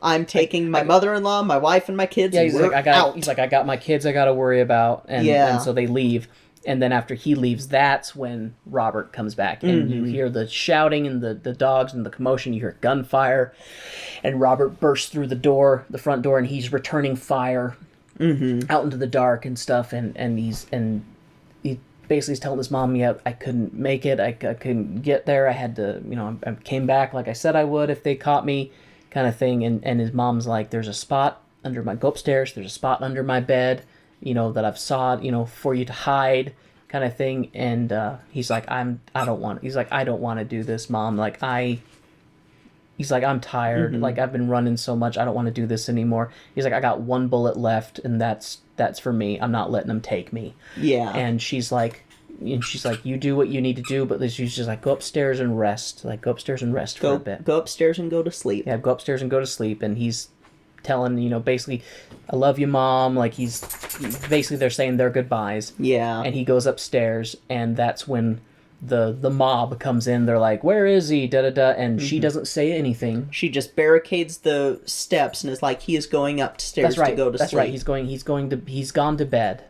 S1: I'm taking my mother-in-law, my wife, and my kids,
S2: yeah,
S1: and we're out.
S2: He's like, I got my kids I got to worry about, and so they leave. And then after he leaves, that's when Robert comes back, and you hear the shouting and the dogs and the commotion. You hear gunfire, and Robert bursts through the front door, and he's returning fire out into the dark and stuff. And he basically is telling his mom, I couldn't make it. I couldn't get there. I had to, I came back like I said I would if they caught me, kind of thing. And his mom's like, there's a spot go upstairs. There's a spot under my bed, that I've sawed, for you to hide, kind of thing. And he's like, I don't want to do this, Mom. He's like, I'm tired. Like, I've been running so much. I don't want to do this anymore. He's like, I got one bullet left, and that's for me. I'm not letting them take me. Yeah. And she's like, you do what you need to do, but she's just like, go upstairs and rest. Like, go upstairs and rest for a bit.
S1: Go upstairs and go to sleep.
S2: Yeah, go upstairs and go to sleep. And he's telling, basically, I love you, Mom. Like, basically they're saying their goodbyes. Yeah. And he goes upstairs, and that's when the mob comes in. They're like, where is he? Da-da-da. And she doesn't say anything.
S1: She just barricades the steps and is like, he is going upstairs to go to sleep.
S2: That's right. He's gone to bed.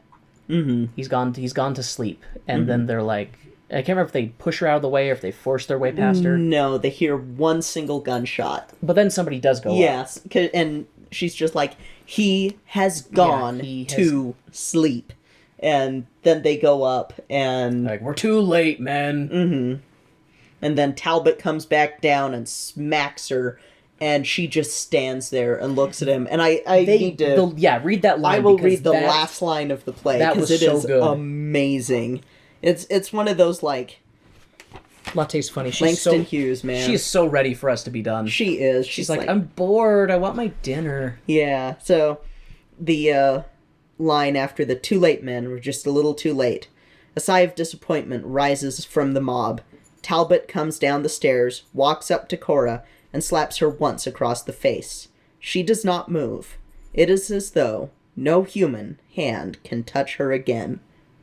S2: He's gone to sleep. And then they're like, I can't remember if they push her out of the way or if they force their way past her.
S1: No, they hear one single gunshot.
S2: But then somebody does go up.
S1: Yes, and she's just like, he has gone to sleep. And then they go up and...
S2: Like, we're too late, man.
S1: And then Talbot comes back down and smacks her, and she just stands there and looks at him. And I need to...
S2: read that line.
S1: I will read the last line of the play, because it is
S2: good.
S1: amazing. It's one of those, like...
S2: Latte's funny. She's
S1: Langston Hughes, man.
S2: She is so ready for us to be done.
S1: She is.
S2: She's like, I'm bored. I want my dinner.
S1: Yeah, so the line after the too late men were just a little too late. A sigh of disappointment rises from the mob. Talbot comes down the stairs, walks up to Cora, and slaps her once across the face. She does not move. It is as though no human hand can touch her again.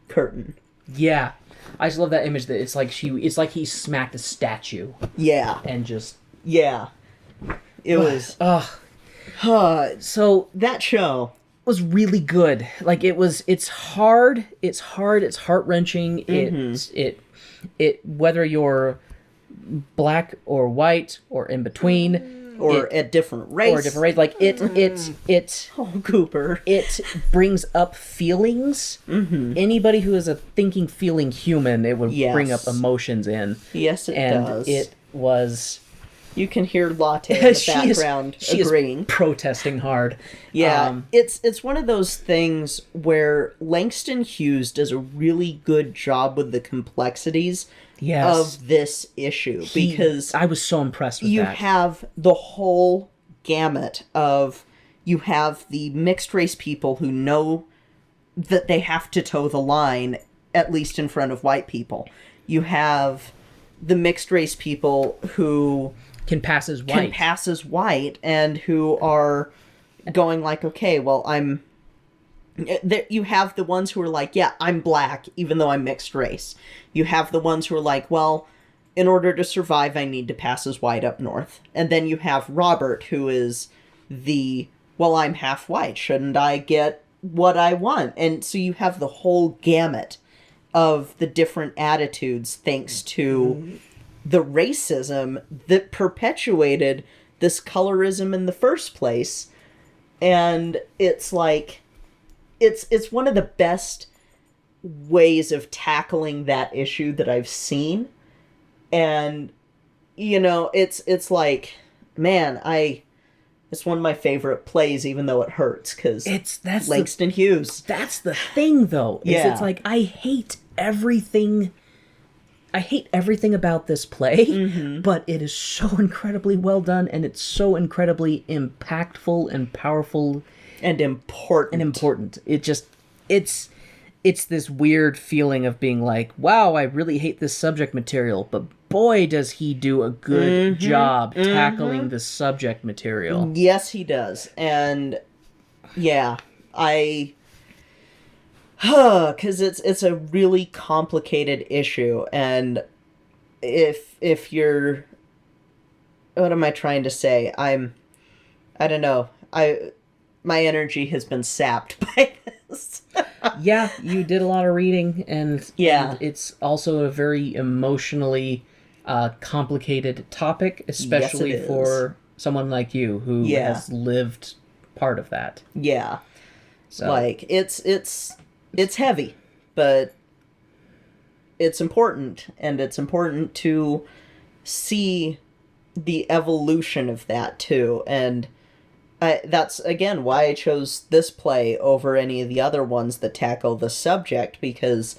S1: Curtain.
S2: Yeah. I just love that image that it's like he smacked a statue.
S1: Yeah.
S2: And just...
S1: Yeah. It was...
S2: So...
S1: That show...
S2: was really good. Like, it's hard, it's heart-wrenching, it whether you're black or white or in between
S1: or a different race,
S2: like it
S1: oh, Cooper,
S2: it brings up feelings. Anybody who is a thinking, feeling human, it would bring up emotions in.
S1: Yes, it does.
S2: And it was...
S1: You can hear Latte in the background agreeing.
S2: Is protesting hard.
S1: Yeah, it's one of those things where Langston Hughes does a really good job with the complexities of this issue. Because
S2: I was so impressed with that.
S1: You have the whole gamut of... You have the mixed race people who know that they have to toe the line, at least in front of white people. You have the mixed race people who...
S2: Can pass as white
S1: and who are going like, okay, well, I'm... You have the ones who are like, yeah, I'm black, even though I'm mixed race. You have the ones who are like, well, in order to survive, I need to pass as white up north. And then you have Robert, who is the, well, I'm half white, shouldn't I get what I want? And so you have the whole gamut of the different attitudes thanks to... the racism that perpetuated this colorism in the first place. And it's like, it's one of the best ways of tackling that issue that I've seen. And, you know, it's like, man, it's one of my favorite plays, even though it hurts, because that's Langston Hughes.
S2: That's the thing, though. It's like, I hate everything about this play, but it is so incredibly well done, and it's so incredibly impactful and powerful
S1: and important.
S2: It's this weird feeling of being like, wow, I really hate this subject material, but boy, does he do a good job tackling the subject material.
S1: Yes, he does. And yeah, because it's a really complicated issue, and if you're, what am I trying to say? I don't know. My energy has been sapped by this.
S2: Yeah, you did a lot of reading, and it's also a very emotionally complicated topic, especially for someone like you who has lived part of that.
S1: Yeah,
S2: so
S1: like it's heavy, but it's important, and it's important to see the evolution of that too. And that's again why I chose this play over any of the other ones that tackle the subject, because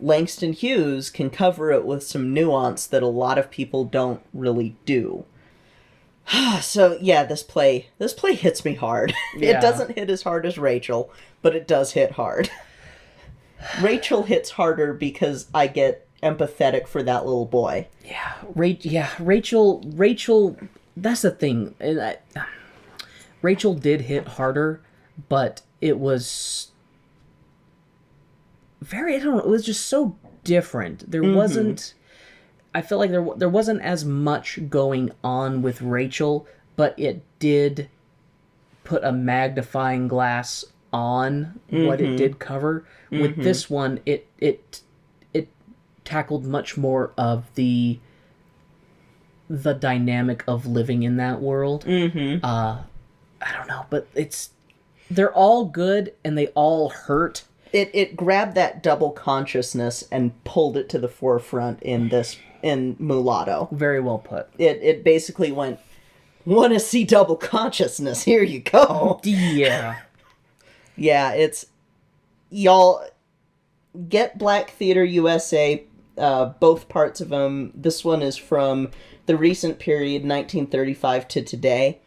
S1: Langston Hughes can cover it with some nuance that a lot of people don't really do. So yeah, this play hits me hard.
S2: Yeah.
S1: It doesn't hit as hard as Rachel, but it does hit hard. Rachel hits harder because I get empathetic for that little boy.
S2: Yeah, Rachel. That's the thing. Rachel did hit harder, but it was very, I don't know, it was just so different. There wasn't, I felt like there wasn't as much going on with Rachel, but it did put a magnifying glass on what it did cover. With this one, it tackled much more of the dynamic of living in that world. I don't know, but they're all good and they all hurt.
S1: It grabbed that double consciousness and pulled it to the forefront in Mulatto.
S2: Very well put.
S1: It basically went, want to see double consciousness? Here you go.
S2: Yeah.
S1: Yeah, it's... Y'all, get Black Theater USA, both parts of them. This one is from the recent period, 1935 to today.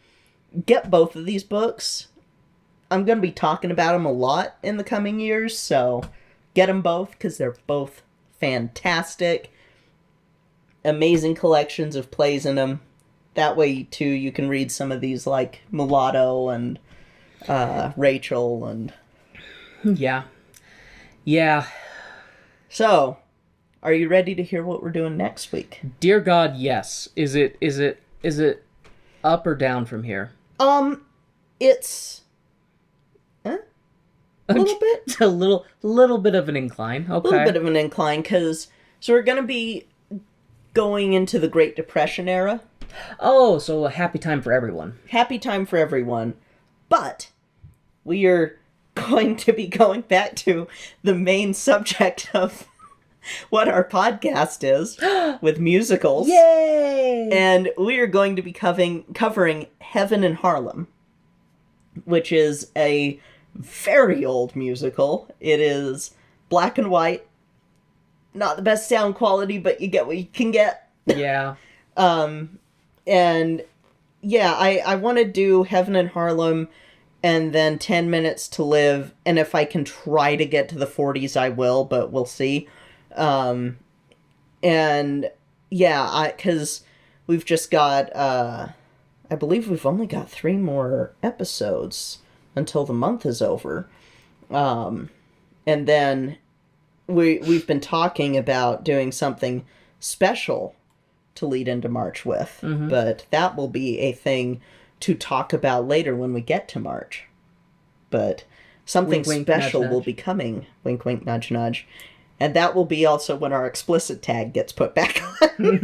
S1: Get both of these books. I'm going to be talking about them a lot in the coming years, so get them both, because they're both fantastic. Amazing collections of plays in them. That way, too, you can read some of these, like Mulatto and Rachel and...
S2: Yeah. Yeah.
S1: So, are you ready to hear what we're doing next week?
S2: Dear God, yes. Is it up or down from here?
S1: It's... A little bit?
S2: It's a little bit of an incline. Okay.
S1: A little bit of an incline, because... So we're going to be going into the Great Depression era.
S2: Oh, so a happy time for everyone.
S1: Happy time for everyone. But we are going to be going back to the main subject of what our podcast is, with musicals.
S2: Yay!
S1: And we are going to be covering Heaven in Harlem, which is a very old musical. It is black and white. Not the best sound quality, but you get what you can get.
S2: Yeah.
S1: And yeah, I want to do Heaven in Harlem and then 10 Minutes to Live. And if I can try to get to the 40s, I will, but we'll see. And yeah, because we've just got, I believe we've only got 3 more episodes until the month is over. And then we've been talking about doing something special to lead into March with, but that will be a thing to talk about later when we get to March. But something
S2: wink, wink,
S1: special
S2: nudge,
S1: will
S2: nudge.
S1: be coming. Wink, wink, nudge, nudge. And that will be also when our explicit tag gets put back on.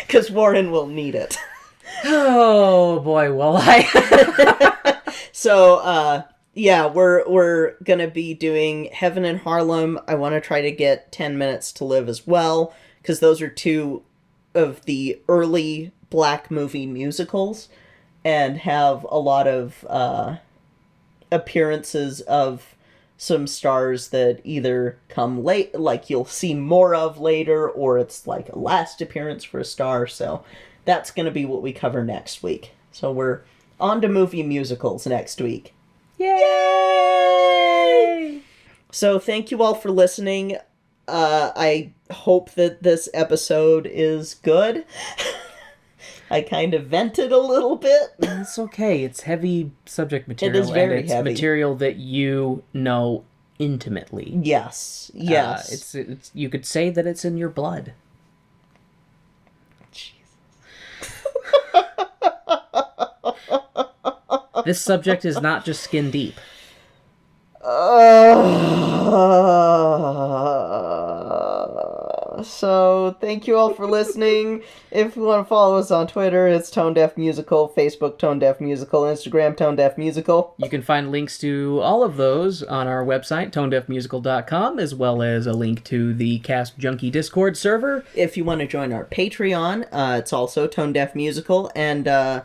S1: Because Warren will need it.
S2: Oh, boy, will I.
S1: So, yeah, we're gonna be doing Heaven in Harlem. I want to try to get 10 Minutes to Live as well, because those are 2 of the early black movie musicals and have a lot of appearances of some stars that either come late, like you'll see more of later, or it's like a last appearance for a star. So that's going to be what we cover next week. So we're on to movie musicals next week. Yay! So thank you all for listening. I hope that this episode is good. I kind of vented a little bit.
S2: It's okay. It's heavy subject material.
S1: It is very
S2: and it's
S1: heavy.
S2: material that you know intimately.
S1: Yes. Yes.
S2: It's you could say that it's in your blood. This subject is not just skin deep.
S1: So, thank you all for listening. If you want to follow us on Twitter, it's Tone Deaf Musical, Facebook Tone Deaf Musical, Instagram Tone Deaf Musical.
S2: You can find links to all of those on our website, tonedeafmusical.com, as well as a link to the Cast Junkie Discord server.
S1: If you want to join our Patreon, it's also Tone Deaf Musical, and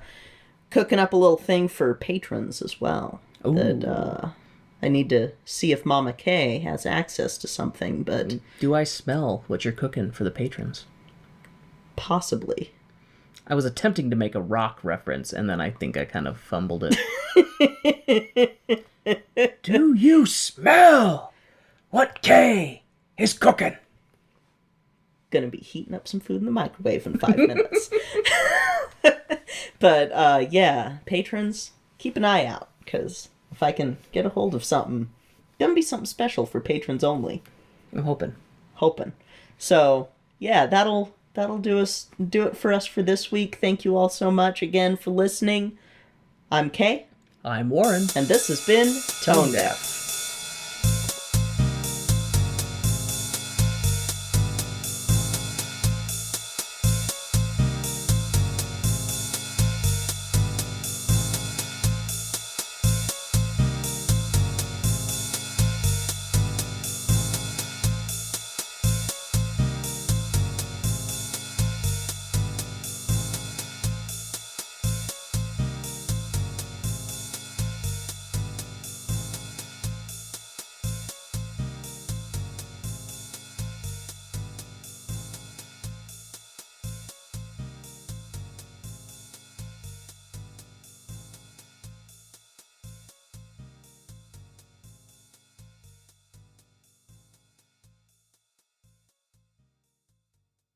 S1: cooking up a little thing for patrons as well.
S2: Ooh.
S1: That I need to see if Mama Kay has access to something, but
S2: Do I smell what you're cooking for the patrons?
S1: possibly.
S2: I was attempting to make a rock reference, and then I think I kind of fumbled it. Do you smell what Kay is cooking?
S1: Gonna be heating up some food in the microwave in 5 minutes. But, yeah, patrons, keep an eye out, because if I can get a hold of something, gonna be something special for patrons only.
S2: I'm hoping.
S1: So, yeah, that'll do it for us for this week. Thank you all so much again for listening. I'm Kay.
S2: I'm Warren.
S1: And this has been Tone Deaf.